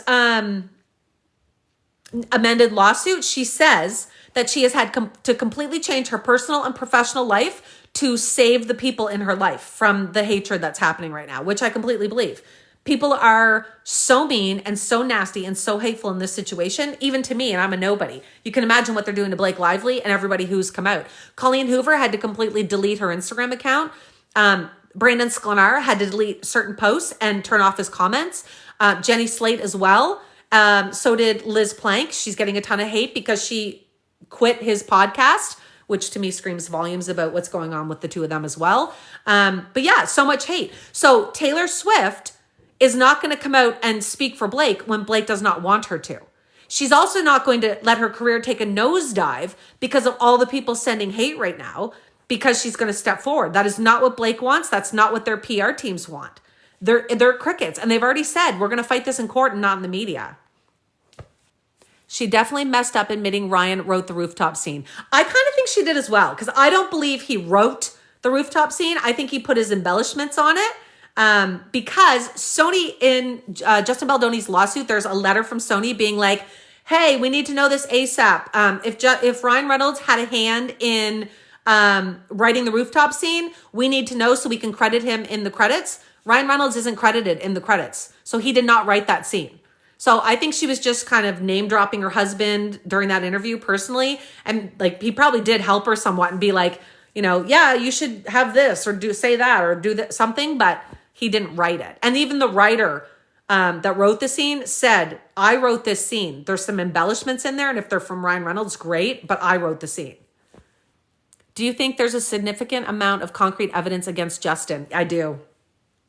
amended lawsuit, she says that she has had to completely change her personal and professional life to save the people in her life from the hatred that's happening right now, which I completely believe. People are so mean and so nasty and so hateful in this situation, even to me, and I'm a nobody. You can imagine what they're doing to Blake Lively and everybody who's come out. Colleen Hoover had to completely delete her Instagram account. Brandon Sklenar had to delete certain posts and turn off his comments. Jenny Slate as well. So did Liz Plank. She's getting a ton of hate because she quit his podcast, which to me screams volumes about what's going on with the two of them as well. But yeah, so much hate. So Taylor Swift is not going to come out and speak for Blake when Blake does not want her to. She's also not going to let her career take a nosedive because of all the people sending hate right now, because she's going to step forward. That is not what Blake wants. That's not what their PR teams want. They're crickets. And they've already said, we're going to fight this in court and not in the media. She definitely messed up admitting Ryan wrote the rooftop scene. I kind of think she did as well, because I don't believe he wrote the rooftop scene. I think he put his embellishments on it. Because Sony, in Justin Baldoni's lawsuit, there's a letter from Sony being like, hey, we need to know this ASAP. If Ryan Reynolds had a hand in writing the rooftop scene, we need to know so we can credit him in the credits. Ryan Reynolds isn't credited in the credits, so he did not write that scene. So I think she was just kind of name dropping her husband during that interview personally. And like, he probably did help her somewhat and be like, you know, yeah, you should have this or say that or do that, something, but he didn't write it. And even the writer that wrote the scene said, I wrote this scene. There's some embellishments in there. And if they're from Ryan Reynolds, great, but I wrote the scene. Do you think there's a significant amount of concrete evidence against Justin? I do.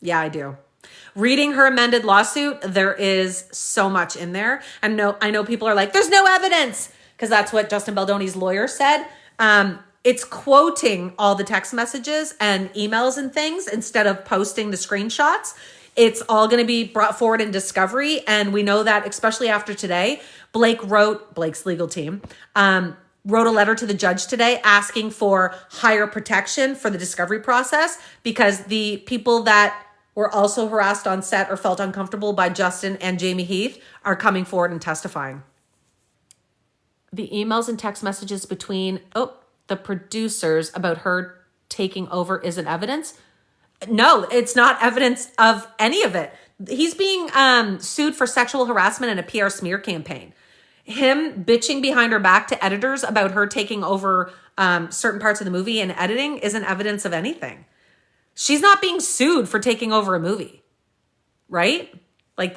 Yeah, I do. Reading her amended lawsuit, there is so much in there. And I know people are like, there's no evidence, because that's what Justin Baldoni's lawyer said. It's quoting all the text messages and emails and things instead of posting the screenshots. It's all going to be brought forward in discovery. And we know that, especially after today, Blake's legal team, wrote a letter to the judge today asking for higher protection for the discovery process, because the people that were also harassed on set or felt uncomfortable by Justin and Jamie Heath are coming forward and testifying. The emails and text messages between the producers about her taking over isn't evidence. No, it's not evidence of any of it. He's being sued for sexual harassment and a PR smear campaign. Him bitching behind her back to editors about her taking over certain parts of the movie and editing isn't evidence of anything. She's not being sued for taking over a movie, right? Like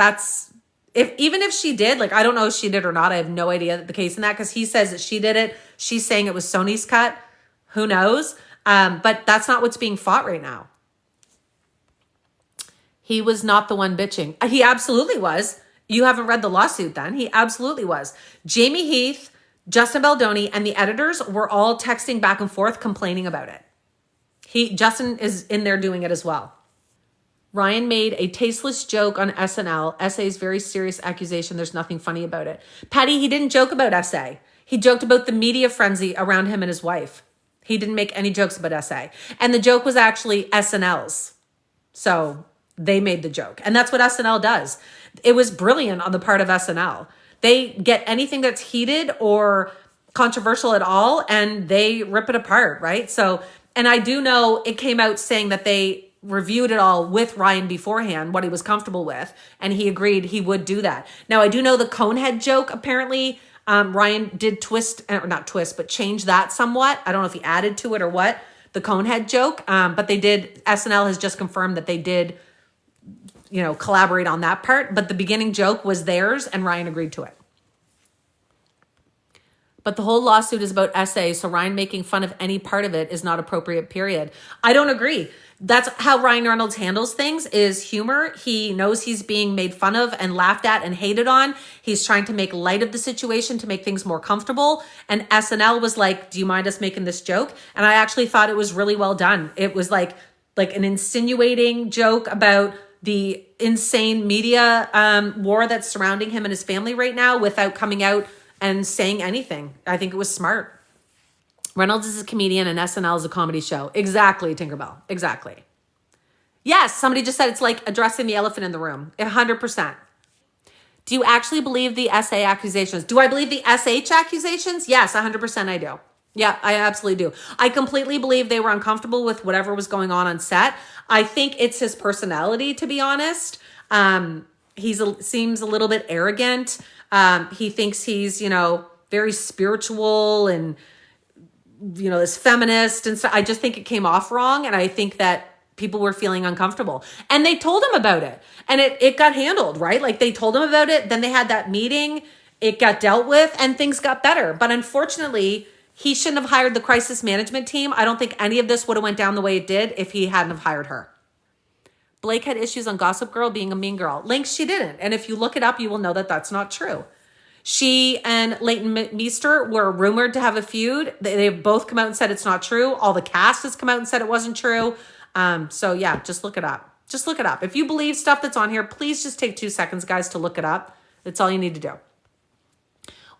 even if she did, like, I don't know if she did or not. I have no idea the case in that, because he says that she did it. She's saying it was Sony's cut. Who knows? But that's not what's being fought right now. He was not the one bitching. He absolutely was. You haven't read the lawsuit then. He absolutely was. Jamie Heath, Justin Baldoni, and the editors were all texting back and forth complaining about it. Justin is in there doing it as well. Ryan made a tasteless joke on SNL. SA's very serious accusation. There's nothing funny about it. Patty, he didn't joke about SA. He joked about the media frenzy around him and his wife. He didn't make any jokes about SA. And the joke was actually SNL's. So they made the joke. And that's what SNL does. It was brilliant on the part of SNL. They get anything that's heated or controversial at all, and they rip it apart, right? So And I do know it came out saying that they reviewed it all with Ryan beforehand, what he was comfortable with, and he agreed he would do that. Now, I do know the Conehead joke, apparently, Ryan did twist, or not twist, but change that somewhat. I don't know if he added to it or what, the Conehead joke, but they did, SNL has just confirmed that they did, collaborate on that part, but the beginning joke was theirs, and Ryan agreed to it. But the whole lawsuit is about SA, so Ryan making fun of any part of it is not appropriate, period. I don't agree. That's how Ryan Reynolds handles things, is humor. He knows he's being made fun of and laughed at and hated on. He's trying to make light of the situation to make things more comfortable. And SNL was like, do you mind us making this joke? And I actually thought it was really well done. It was like an insinuating joke about the insane media war that's surrounding him and his family right now without coming out and saying anything. I think it was smart. Reynolds is a comedian and SNL is a comedy show. Exactly, Tinkerbell. Exactly. Yes, somebody just said it's like addressing the elephant in the room. 100%. Do you actually believe the SA accusations? Do I believe the SH accusations? Yes, 100% I do. Yeah, I absolutely do. I completely believe they were uncomfortable with whatever was going on set. I think it's his personality, to be honest. Seems a little bit arrogant. He thinks he's, very spiritual and, this feminist and stuff. I just think it came off wrong. And I think that people were feeling uncomfortable and they told him about it and it got handled, right? Like they told him about it. Then they had that meeting, it got dealt with and things got better. But unfortunately, he shouldn't have hired the crisis management team. I don't think any of this would have went down the way it did if he hadn't have hired her. Blake had issues on Gossip Girl being a mean girl. Lynx, she didn't. And if you look it up, you will know that that's not true. She and Leighton Meester were rumored to have a feud. They've both come out and said it's not true. All the cast has come out and said it wasn't true. So yeah, just look it up. Just look it up. If you believe stuff that's on here, please just take 2 seconds, guys, to look it up. That's all you need to do.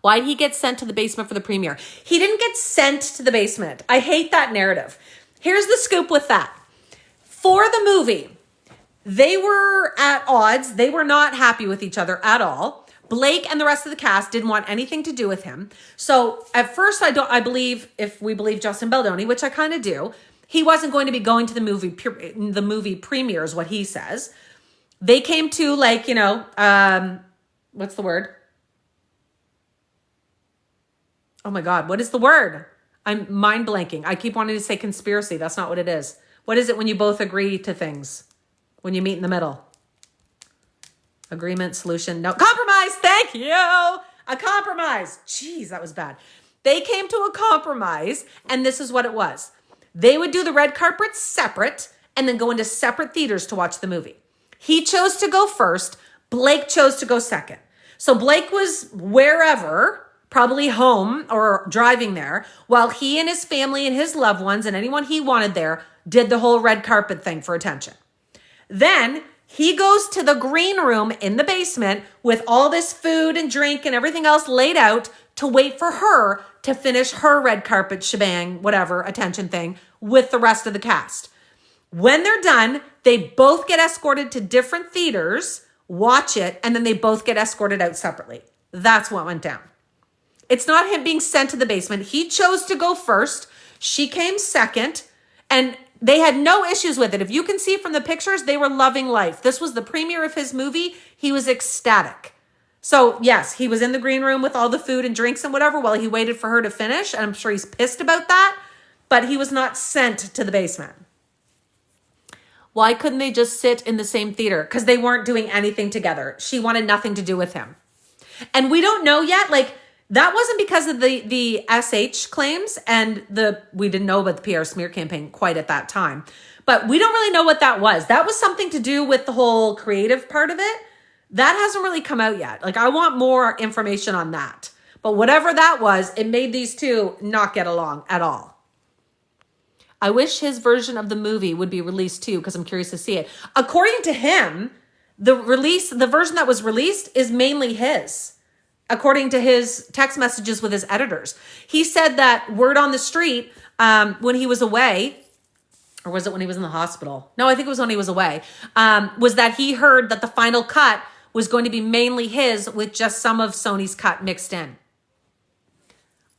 Why did he get sent to the basement for the premiere? He didn't get sent to the basement. I hate that narrative. Here's the scoop with that. For the movie, they were at odds. They were not happy with each other at all. Blake and the rest of the cast didn't want anything to do with him. So at first, I believe, if we believe Justin Baldoni, which I kind of do, he wasn't going to be going to the movie premiere is what he says. They came to what's the word? Oh my God, what is the word? I'm mind blanking. I keep wanting to say conspiracy. That's not what it is. What is it when you both agree to things? When you meet in the middle? Agreement, solution, no. Compromise, thank you. A compromise. Jeez, that was bad. They came to a compromise, and this is what it was. They would do the red carpet separate and then go into separate theaters to watch the movie. He chose to go first. Blake chose to go second. So Blake was wherever, probably home or driving there, while he and his family and his loved ones and anyone he wanted there did the whole red carpet thing for attention. Then he goes to the green room in the basement with all this food and drink and everything else laid out to wait for her to finish her red carpet shebang, whatever, attention thing with the rest of the cast. When they're done, they both get escorted to different theaters, watch it, and then they both get escorted out separately. That's what went down. It's not him being sent to the basement. He chose to go first. She came second, and they had no issues with it. If you can see from the pictures, they were loving life. This was the premiere of his movie. He was ecstatic. So yes, he was in the green room with all the food and drinks and whatever while he waited for her to finish. And I'm sure he's pissed about that, but he was not sent to the basement. Why couldn't they just sit in the same theater? Because they weren't doing anything together. She wanted nothing to do with him. And we don't know yet, that wasn't because of the SH claims and we didn't know about the PR smear campaign quite at that time. But we don't really know what that was. That was something to do with the whole creative part of it. That hasn't really come out yet. I want more information on that. But whatever that was, it made these two not get along at all. I wish his version of the movie would be released too, because I'm curious to see it. According to him, the version that was released is mainly his. According to his text messages with his editors. He said that word on the street when he was away, or was it when he was in the hospital? No, I think it was when he was away, was that he heard that the final cut was going to be mainly his with just some of Sony's cut mixed in.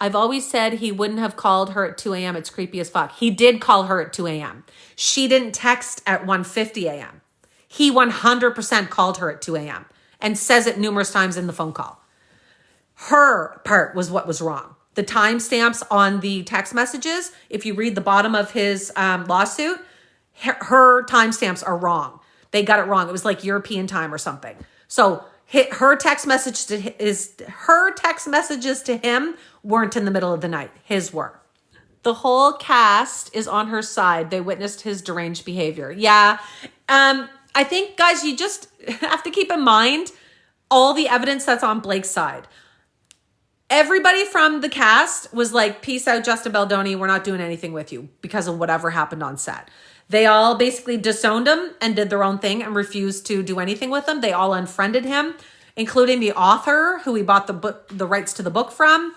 I've always said he wouldn't have called her at 2 a.m. It's creepy as fuck. He did call her at 2 a.m. She didn't text at 1:50 a.m. He 100% called her at 2 a.m. and says it numerous times in the phone call. Her part was what was wrong. The timestamps on the text messages, if you read the bottom of his lawsuit, her timestamps are wrong. They got it wrong. It was like European time or something. So her text messages to him weren't in the middle of the night. His were. The whole cast is on her side. They witnessed his deranged behavior. Yeah. I think, guys, you just have to keep in mind all the evidence that's on Blake's side. Everybody from the cast was like, peace out, Justin Baldoni. We're not doing anything with you because of whatever happened on set. They all basically disowned him and did their own thing and refused to do anything with him. They all unfriended him, including the author who he bought the rights to the book from.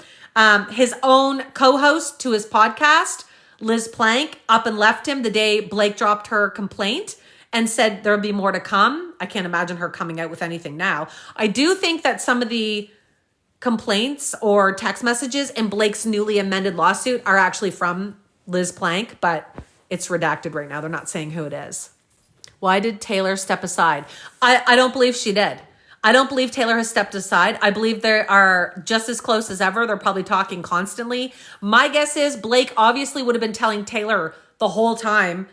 His own co-host to his podcast, Liz Plank, up and left him the day Blake dropped her complaint and said there'll be more to come. I can't imagine her coming out with anything now. I do think that some of the complaints or text messages in Blake's newly amended lawsuit are actually from Liz Plank, but it's redacted right now. They're not saying who it is. Why did Taylor step aside? I don't believe she did. I don't believe Taylor has stepped aside. I believe they are just as close as ever. They're probably talking constantly. My guess is Blake obviously would have been telling Taylor the whole time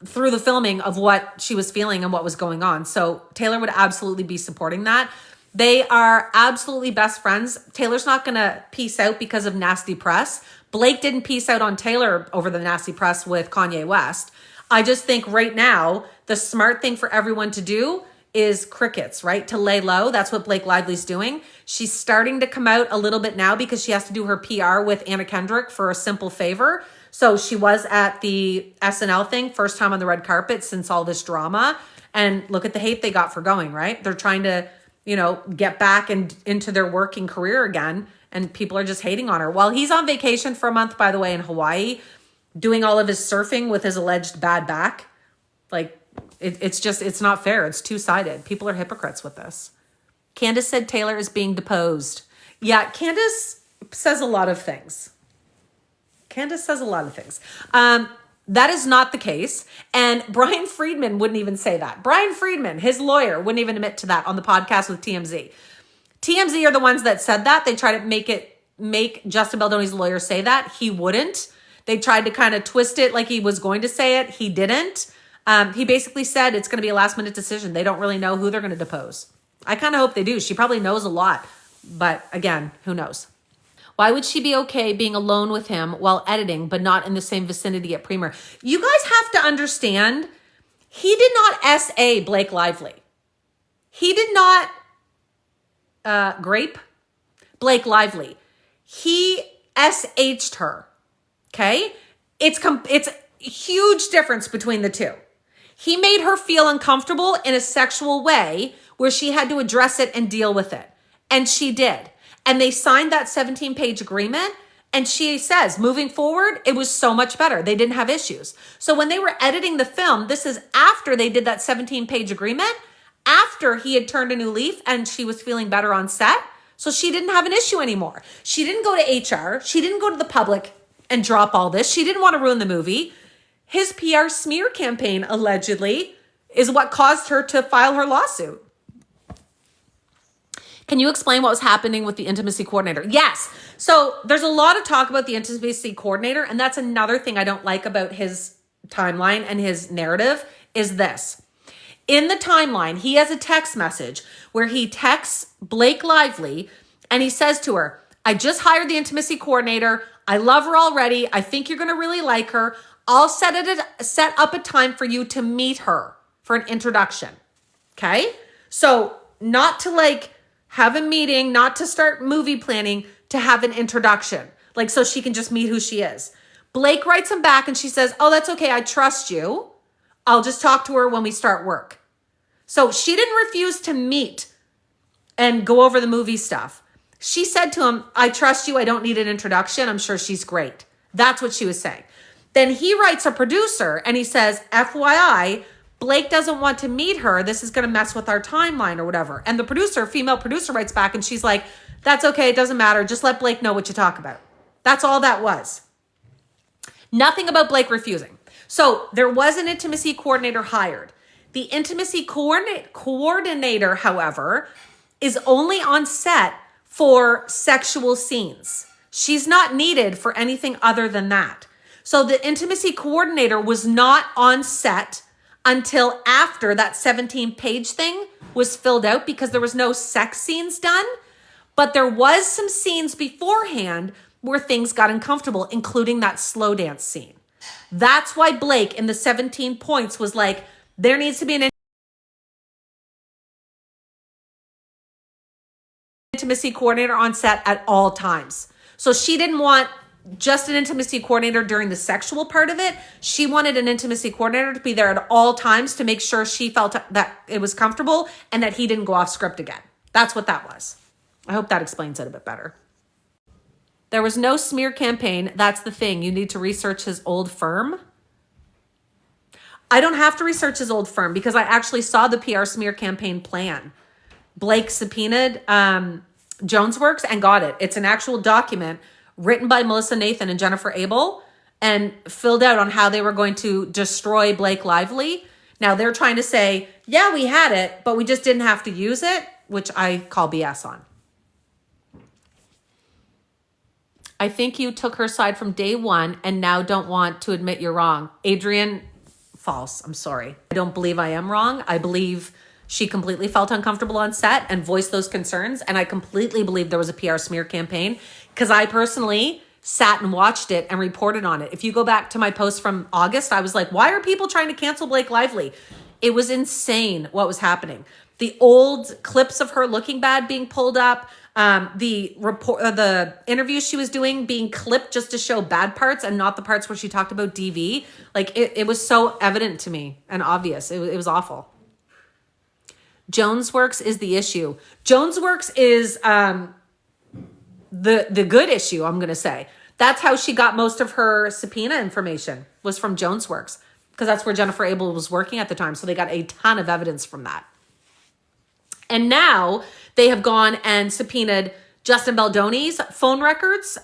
through the filming of what she was feeling and what was going on. So Taylor would absolutely be supporting that. They are absolutely best friends. Taylor's not going to peace out because of nasty press. Blake didn't peace out on Taylor over the nasty press with Kanye West. I just think right now, the smart thing for everyone to do is crickets, right? To lay low. That's what Blake Lively's doing. She's starting to come out a little bit now because she has to do her PR with Anna Kendrick for a simple favor. So she was at the SNL thing, first time on the red carpet since all this drama. And look at the hate they got for going, right? They're trying to, get back and into their working career again. And people are just hating on her. While he's on vacation for a month, by the way, in Hawaii, doing all of his surfing with his alleged bad back. Like, it's not fair. It's two-sided. People are hypocrites with this. Candace said Taylor is being deposed. Yeah, Candace says a lot of things. That is not the case. And Brian Friedman wouldn't even say that. Brian Friedman, his lawyer, wouldn't even admit to that on the podcast with TMZ. TMZ are the ones that said that. They try to make Justin Baldoni's lawyer say that. He wouldn't. They tried to kind of twist it like he was going to say it. He didn't. He basically said it's going to be a last minute decision. They don't really know who they're going to depose. I kind of hope they do. She probably knows a lot. But again, who knows? Why would she be okay being alone with him while editing, but not in the same vicinity at Premier? You guys have to understand, he did not SA Blake Lively. He did not grape Blake Lively. He SH'd her. Okay? It's a huge difference between the two. He made her feel uncomfortable in a sexual way where she had to address it and deal with it. And she did. And they signed that 17-page agreement. And she says, moving forward, it was so much better. They didn't have issues. So when they were editing the film, this is after they did that 17-page agreement, after he had turned a new leaf and she was feeling better on set. So she didn't have an issue anymore. She didn't go to HR. She didn't go to the public and drop all this. She didn't want to ruin the movie. His PR smear campaign, allegedly, is what caused her to file her lawsuit. Can you explain what was happening with the intimacy coordinator? Yes. So there's a lot of talk about the intimacy coordinator, and that's another thing I don't like about his timeline and his narrative is this. In the timeline, he has a text message where he texts Blake Lively and he says to her, I just hired the intimacy coordinator. I love her already. I think you're going to really like her. I'll set up a time for you to meet her for an introduction. Okay? So not to have a meeting, not to start movie planning, to have an introduction. So she can just meet who she is. Blake writes him back and she says, oh, that's okay. I trust you. I'll just talk to her when we start work. So she didn't refuse to meet and go over the movie stuff. She said to him, I trust you. I don't need an introduction. I'm sure she's great. That's what she was saying. Then he writes a producer and he says, FYI, Blake doesn't want to meet her. This is going to mess with our timeline or whatever. And the producer, female producer, writes back and she's like, that's okay. It doesn't matter. Just let Blake know what you talk about. That's all that was. Nothing about Blake refusing. So there was an intimacy coordinator hired. The intimacy coordinator, however, is only on set for sexual scenes. She's not needed for anything other than that. So the intimacy coordinator was not on set until after that 17-page thing was filled out because there was no sex scenes done. But there was some scenes beforehand where things got uncomfortable, including that slow dance scene. That's why Blake in the 17 points was like, there needs to be an intimacy coordinator on set at all times. So she didn't want just an intimacy coordinator during the sexual part of it. She wanted an intimacy coordinator to be there at all times to make sure she felt that it was comfortable and that he didn't go off script again. That's what that was. I hope that explains it a bit better. There was no smear campaign. That's the thing. You need to research his old firm. I don't have to research his old firm because I actually saw the PR smear campaign plan. Blake subpoenaed Jonesworks and got it. It's an actual document written by Melissa Nathan and Jennifer Abel and filled out on how they were going to destroy Blake Lively. Now they're trying to say, yeah, we had it, but we just didn't have to use it, which I call BS on. I think you took her side from day one and now don't want to admit you're wrong. Adrian, false. I'm sorry. I don't believe I am wrong. I believe she completely felt uncomfortable on set and voiced those concerns. And I completely believe there was a PR smear campaign because I personally sat and watched it and reported on it. If you go back to my post from August, I was like, why are people trying to cancel Blake Lively? It was insane what was happening. The old clips of her looking bad being pulled up, the interviews she was doing being clipped just to show bad parts and not the parts where she talked about DV. Like it was so evident to me and obvious. It was awful. Jonesworks is the issue. Jonesworks is the good issue, I'm going to say. That's how she got most of her subpoena information was from Jonesworks because that's where Jennifer Abel was working at the time. So they got a ton of evidence from that. And now they have gone and subpoenaed Justin Baldoni's phone records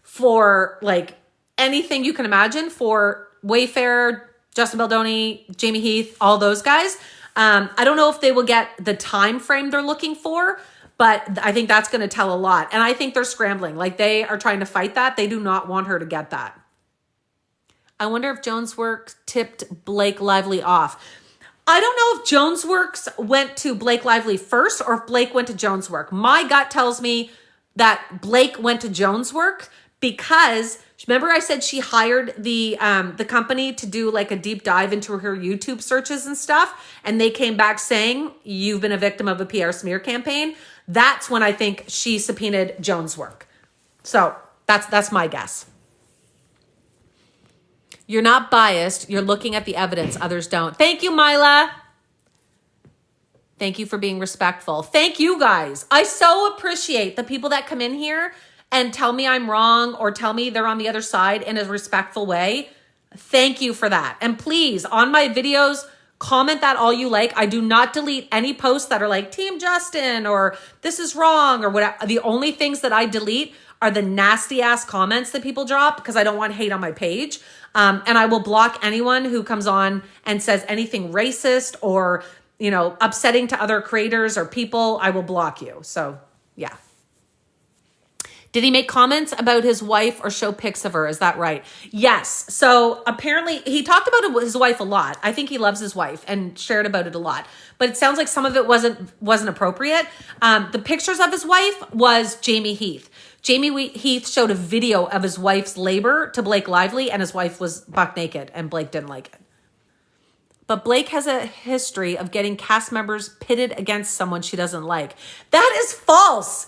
for like anything you can imagine for Wayfair, Justin Baldoni, Jamie Heath, all those guys. I don't know if they will get the time frame they're looking for, but I think that's going to tell a lot. And I think they're scrambling. Like they are trying to fight that. They do not want her to get that. I wonder if Jonesworks tipped Blake Lively off. I don't know if Jonesworks went to Blake Lively first or if Blake went to Jonesworks. My gut tells me that Blake went to Jonesworks because remember I said she hired the company to do like a deep dive into her YouTube searches and stuff. And they came back saying, you've been a victim of a PR smear campaign. That's when I think she subpoenaed Jonesworks. So that's my guess. You're not biased. You're looking at the evidence. Others don't. Thank you, Mila. Thank you for being respectful. Thank you, guys. I so appreciate the people that come in here and tell me I'm wrong or tell me they're on the other side in a respectful way. Thank you for that. And please, on my videos, comment that all you like. I do not delete any posts that are like Team Justin or this is wrong or whatever. The only things that I delete are the nasty ass comments that people drop because I don't want hate on my page. And I will block anyone who comes on and says anything racist or, you know, upsetting to other creators or people. I will block you. So yeah. Did he make comments about his wife or show pics of her? Is that right? Yes. So apparently he talked about his wife a lot. I think he loves his wife and shared about it a lot. But it sounds like some of it wasn't appropriate. The pictures of his wife was Jamie Heath. Jamie Heath showed a video of his wife's labor to Blake Lively and his wife was buck naked and Blake didn't like it. But Blake has a history of getting cast members pitted against someone she doesn't like. That is false.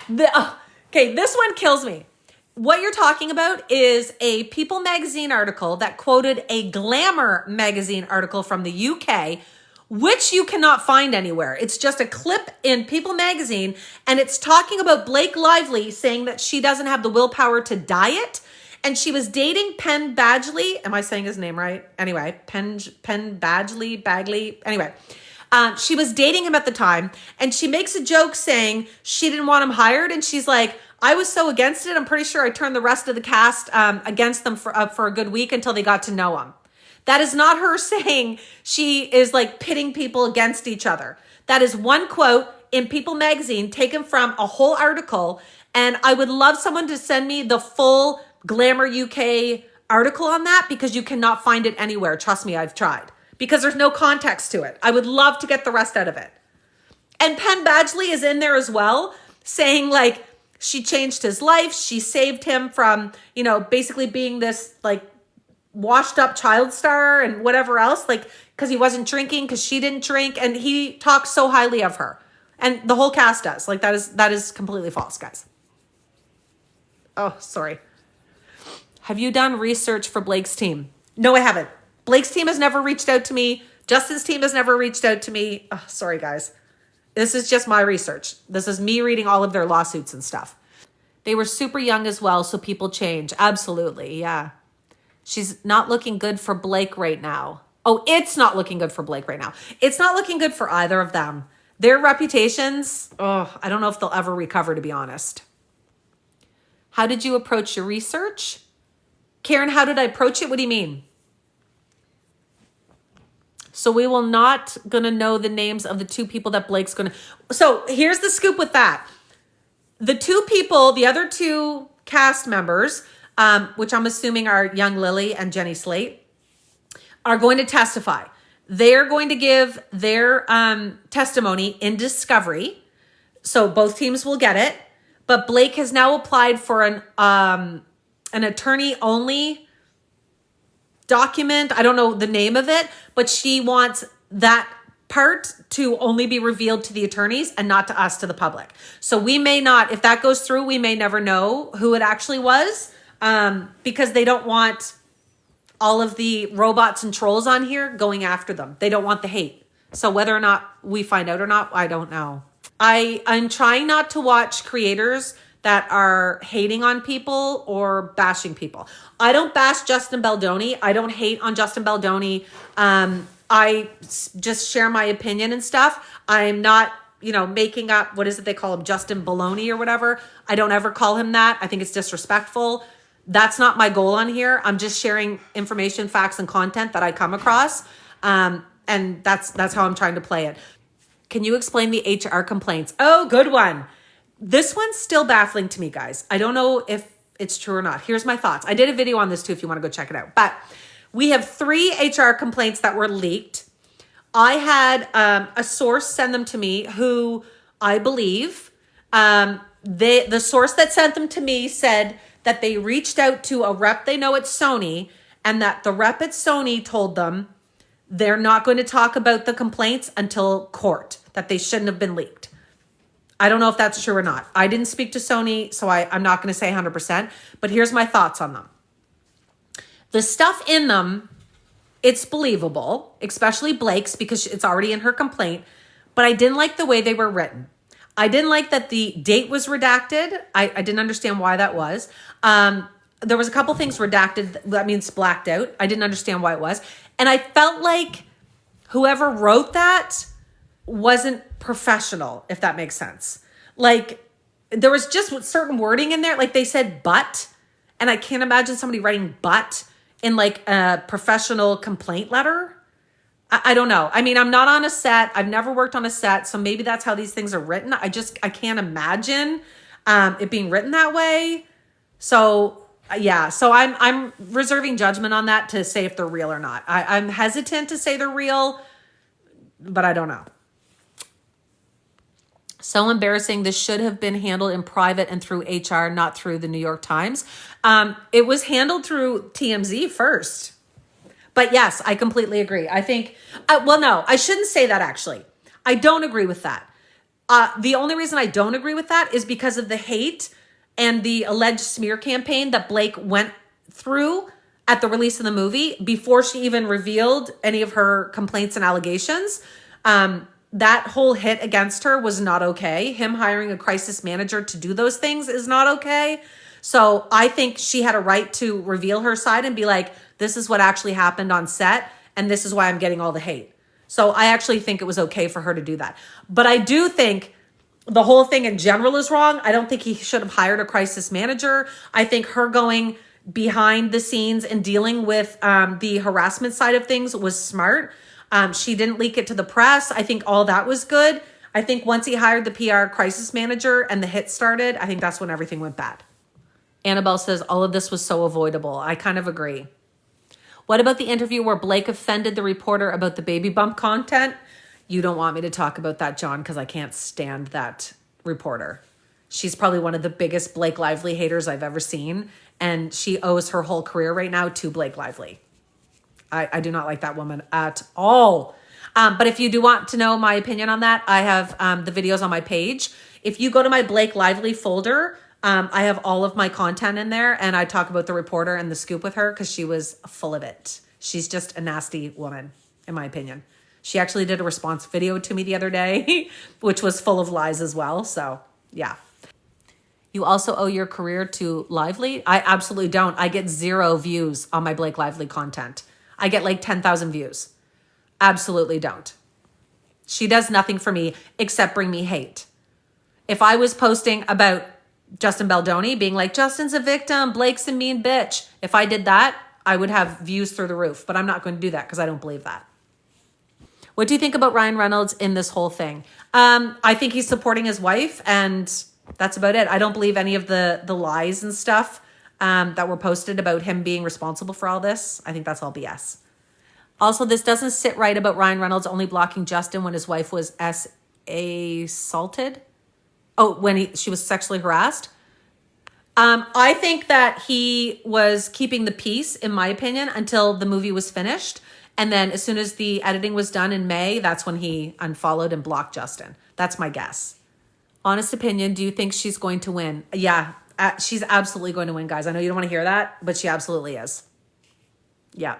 Okay, this one kills me. What you're talking about is a People magazine article that quoted a Glamour magazine article from the UK, which you cannot find anywhere. It's just a clip in People magazine, and it's talking about Blake Lively saying that she doesn't have the willpower to diet, and she was dating Penn Badgley. Am I saying his name right? Anyway, Penn Bagley. Anyway, She was dating him at the time, and she makes a joke saying she didn't want him hired, and she's like, I was so against it, I'm pretty sure I turned the rest of the cast against them for a good week until they got to know him. That is not her saying she is like pitting people against each other. That is one quote in People magazine taken from a whole article, and I would love someone to send me the full Glamour UK article on that, because you cannot find it anywhere. Trust me, I've tried. Because there's no context to it. I would love to get the rest out of it. And Penn Badgley is in there as well, saying like she changed his life. She saved him from, basically being this like washed up child star and whatever else, like because he wasn't drinking, because she didn't drink. And he talks so highly of her. And the whole cast does. Like that is completely false, guys. Oh, sorry. Have you done research for Blake's team? No, I haven't. Blake's team has never reached out to me. Justin's team has never reached out to me. Oh, sorry, guys. This is just my research. This is me reading all of their lawsuits and stuff. They were super young as well, so people change. Absolutely, yeah. She's not looking good for Blake right now. Oh, it's not looking good for Blake right now. It's not looking good for either of them. Their reputations, I don't know if they'll ever recover, to be honest. How did you approach your research? Karen, how did I approach it? What do you mean? So we will not going to know the names of the two people that Blake's going to... So here's the scoop with that. The two people, the other two cast members, which I'm assuming are young Lily and Jenny Slate, are going to testify. They're going to give their testimony in discovery. So both teams will get it. But Blake has now applied for an attorney-only document. I don't know the name of it, but she wants that part to only be revealed to the attorneys and not to us, to the public. So we may not, if that goes through, we may never know who it actually was, because they don't want all of the robots and trolls on here going after them. They don't want the hate. So whether or not we find out or not, I don't know. I'm trying not to watch creators that are hating on people or bashing people. I don't bash Justin Baldoni. I don't hate on Justin Baldoni. I just share my opinion and stuff. I'm not, making up, what is it they call him? Justin Baloney or whatever. I don't ever call him that. I think it's disrespectful. That's not my goal on here. I'm just sharing information, facts, and content that I come across. And that's how I'm trying to play it. Can you explain the HR complaints? Oh, good one. This one's still baffling to me, guys. I don't know if it's true or not. Here's my thoughts. I did a video on this too if you want to go check it out. But we have 3 HR complaints that were leaked. I had a source send them to me who I believe, the source that sent them to me said that they reached out to a rep they know at Sony, and that the rep at Sony told them they're not going to talk about the complaints until court, that they shouldn't have been leaked. I don't know if that's true or not. I didn't speak to Sony, so I'm not going to say 100%, but here's my thoughts on them. The stuff in them, it's believable, especially Blake's, because it's already in her complaint, but I didn't like the way they were written. I didn't like that the date was redacted. I didn't understand why that was. There was a couple things redacted, that means blacked out. I didn't understand why it was. And I felt like whoever wrote that wasn't professional, if that makes sense. Like, there was just certain wording in there. Like, they said but, and I can't imagine somebody writing but in like a professional complaint letter. I don't know. I mean, I'm not on a set. I've never worked on a set, so maybe that's how these things are written. I can't imagine it being written that way. So yeah, so I'm reserving judgment on that to say if they're real or not. I'm hesitant to say they're real, but I don't know. So embarrassing. This should have been handled in private and through HR, not through the New York Times. It was handled through TMZ first. But yes, I completely agree. I think, well, no, I shouldn't say that actually. I don't agree with that. The only reason I don't agree with that is because of the hate and the alleged smear campaign that Blake went through at the release of the movie before she even revealed any of her complaints and allegations. That whole hit against her was not okay. Him hiring a crisis manager to do those things is not okay. So I think she had a right to reveal her side and be like, this is what actually happened on set, and this is why I'm getting all the hate. So I actually think it was okay for her to do that. But I do think the whole thing in general is wrong. I don't think he should have hired a crisis manager. I think her going behind the scenes and dealing with the harassment side of things was smart. She didn't leak it to the press. I think all that was good. I think once he hired the PR crisis manager and the hit started, I think that's when everything went bad. Annabelle says, all of this was so avoidable. I kind of agree. What about the interview where Blake offended the reporter about the baby bump content? You don't want me to talk about that, John, because I can't stand that reporter. She's probably one of the biggest Blake Lively haters I've ever seen. And she owes her whole career right now to Blake Lively. I do not like that woman at all. But if you do want to know my opinion on that, I have the videos on my page. If you go to my Blake Lively folder, I have all of my content in there. And I talk about the reporter and the scoop with her because she was full of it. She's just a nasty woman, in my opinion. She actually did a response video to me the other day, which was full of lies as well. So, yeah. You also owe your career to Lively? I absolutely don't. I get 0 views on my Blake Lively content. I get like 10,000 views. Absolutely don't. She does nothing for me except bring me hate. If I was posting about Justin Baldoni being like, Justin's a victim, Blake's a mean bitch. If I did that, I would have views through the roof. But I'm not going to do that because I don't believe that. What do you think about Ryan Reynolds in this whole thing? I think he's supporting his wife, and that's about it. I don't believe any of the lies and stuff that were posted about him being responsible for all this. I think that's all BS. Also, this doesn't sit right about Ryan Reynolds only blocking Justin when his wife was assaulted. Oh, when she was sexually harassed. I think that he was keeping the peace, in my opinion, until the movie was finished. And then as soon as the editing was done in May, that's when he unfollowed and blocked Justin. That's my guess. Honest opinion, do you think she's going to win? Yeah, she's absolutely going to win, guys. I know you don't want to hear that, but she absolutely is. Yeah.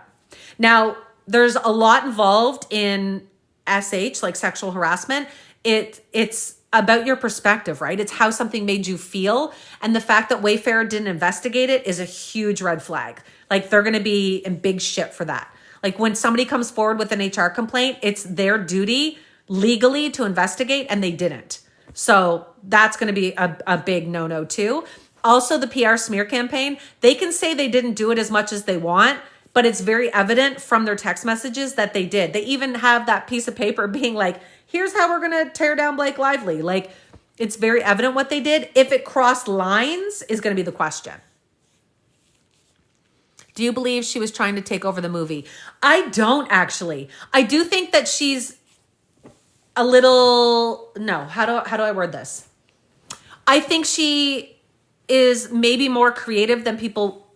Now, there's a lot involved in SH, like sexual harassment. It's about your perspective, right? It's how something made you feel. And the fact that Wayfair didn't investigate it is a huge red flag. Like, they're going to be in big shit for that. Like, when somebody comes forward with an HR complaint, it's their duty legally to investigate, and they didn't. So that's going to be a big no-no too. Also, the PR smear campaign, they can say they didn't do it as much as they want, but it's very evident from their text messages that they did. They even have that piece of paper being like, here's how we're going to tear down Blake Lively. Like, it's very evident what they did. If it crossed lines is going to be the question. Do you believe she was trying to take over the movie? I don't, actually. I do think that she's a little, no, how do I word this? I think she is maybe more creative than people,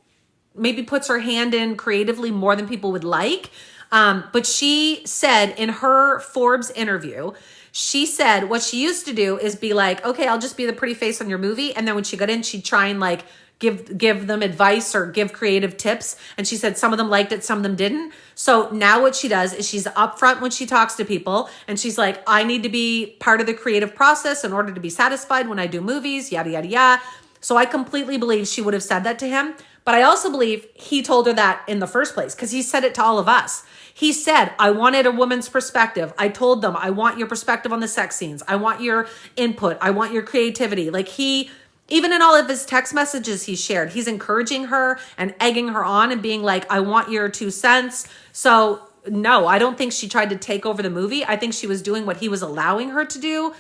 maybe puts her hand in creatively more than people would like. But she said in her Forbes interview, she said what she used to do is be like, okay, I'll just be the pretty face on your movie. And then when she got in, she'd try and like give them advice or give creative tips. And she said some of them liked it, some of them didn't. So now what she does is she's upfront when she talks to people, and she's like, I need to be part of the creative process in order to be satisfied when I do movies, yada, yada, yada. So I completely believe she would have said that to him. But I also believe he told her that in the first place because he said it to all of us. He said, I wanted a woman's perspective. I told them, I want your perspective on the sex scenes. I want your input. I want your creativity. Like, he, even in all of his text messages he shared, he's encouraging her and egging her on and being like, I want your 2 cents. So no, I don't think she tried to take over the movie. I think she was doing what he was allowing her to do.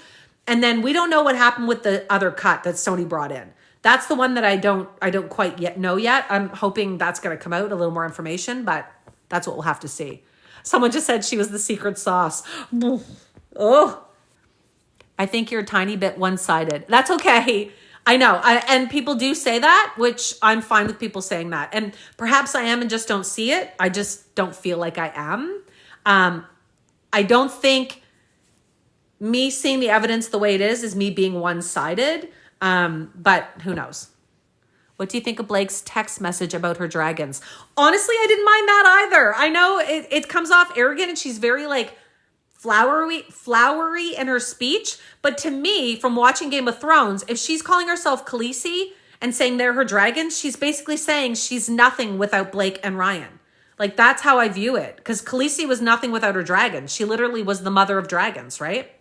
And then we don't know what happened with the other cut that Sony brought in. That's the one that I don't quite yet know yet. I'm hoping that's going to come out, a little more information, but that's what we'll have to see. Someone just said she was the secret sauce. Oh, I think you're a tiny bit one-sided. That's okay. I know. And people do say that, which I'm fine with people saying that. And perhaps I am and just don't see it. I just don't feel like I am. I don't think me seeing the evidence the way it is me being one-sided. But who knows? What do you think of Blake's text message about her dragons? Honestly, I didn't mind that either. I know it comes off arrogant and she's very like flowery in her speech. But to me, from watching Game of Thrones, if she's calling herself Khaleesi and saying they're her dragons, she's basically saying she's nothing without Blake and Ryan. Like, that's how I view it. Because Khaleesi was nothing without her dragons. She literally was the mother of dragons, right?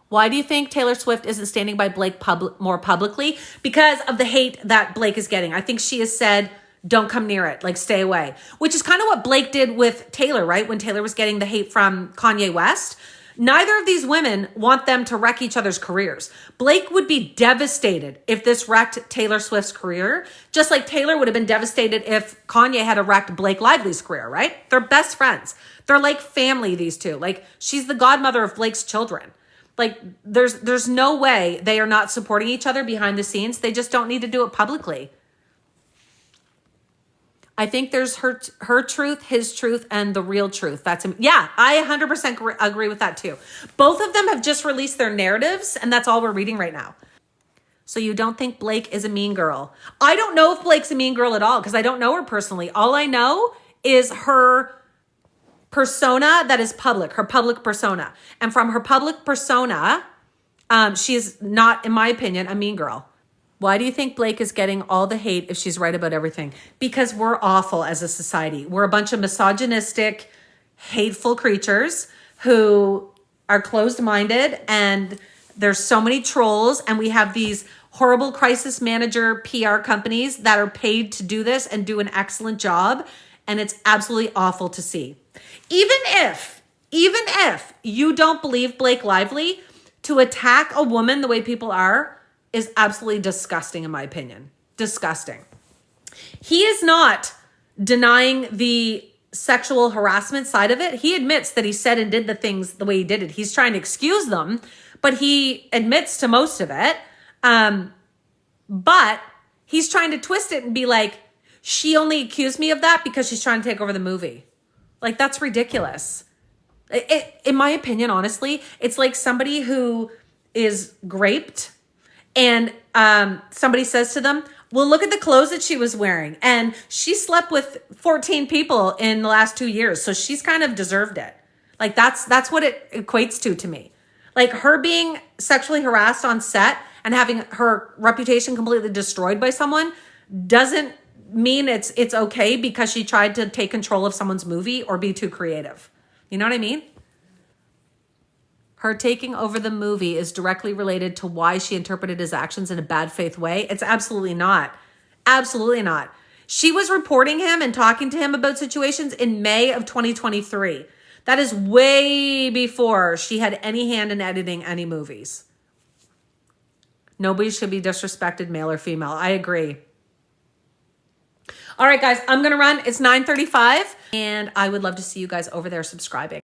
Why do you think Taylor Swift isn't standing by Blake more publicly? Because of the hate that Blake is getting. I think she has said, don't come near it, like stay away. Which is kind of what Blake did with Taylor, right? When Taylor was getting the hate from Kanye West. Neither of these women want them to wreck each other's careers. Blake would be devastated if this wrecked Taylor Swift's career, just like Taylor would have been devastated if Kanye had wrecked Blake Lively's career, right? They're best friends. They're like family, these two. Like, she's the godmother of Blake's children. Like, there's no way they are not supporting each other behind the scenes. They just don't need to do it publicly. I think there's her truth, his truth, and the real truth. Yeah, I 100% agree with that too. Both of them have just released their narratives, and that's all we're reading right now. So you don't think Blake is a mean girl? I don't know if Blake's a mean girl at all because I don't know her personally. All I know is her persona that is public, her public persona. And from her public persona, she is not, in my opinion, a mean girl. Why do you think Blake is getting all the hate if she's right about everything? Because we're awful as a society. We're a bunch of misogynistic, hateful creatures who are closed-minded, and there's so many trolls, and we have these horrible crisis manager PR companies that are paid to do this and do an excellent job, and it's absolutely awful to see. Even if you don't believe Blake Lively, to attack a woman the way people are is absolutely disgusting, in my opinion. Disgusting. He is not denying the sexual harassment side of it. He admits that he said and did the things the way he did it. He's trying to excuse them, but he admits to most of it. But he's trying to twist it and be like, she only accused me of that because she's trying to take over the movie. Like, that's ridiculous. In my opinion, honestly, it's like somebody who is raped and somebody says to them, well, look at the clothes that she was wearing. And she slept with 14 people in the last 2 years. So she's kind of deserved it. Like, that's what it equates to me. Like, her being sexually harassed on set and having her reputation completely destroyed by someone doesn't mean it's okay because she tried to take control of someone's movie or be too creative. You know what I mean? Her taking over the movie is directly related to why she interpreted his actions in a bad faith way. It's absolutely not. Absolutely not. She was reporting him and talking to him about situations in May of 2023. That is way before she had any hand in editing any movies. Nobody should be disrespected, male or female. I agree. All right, guys, I'm going to run. It's 9:35, and I would love to see you guys over there subscribing.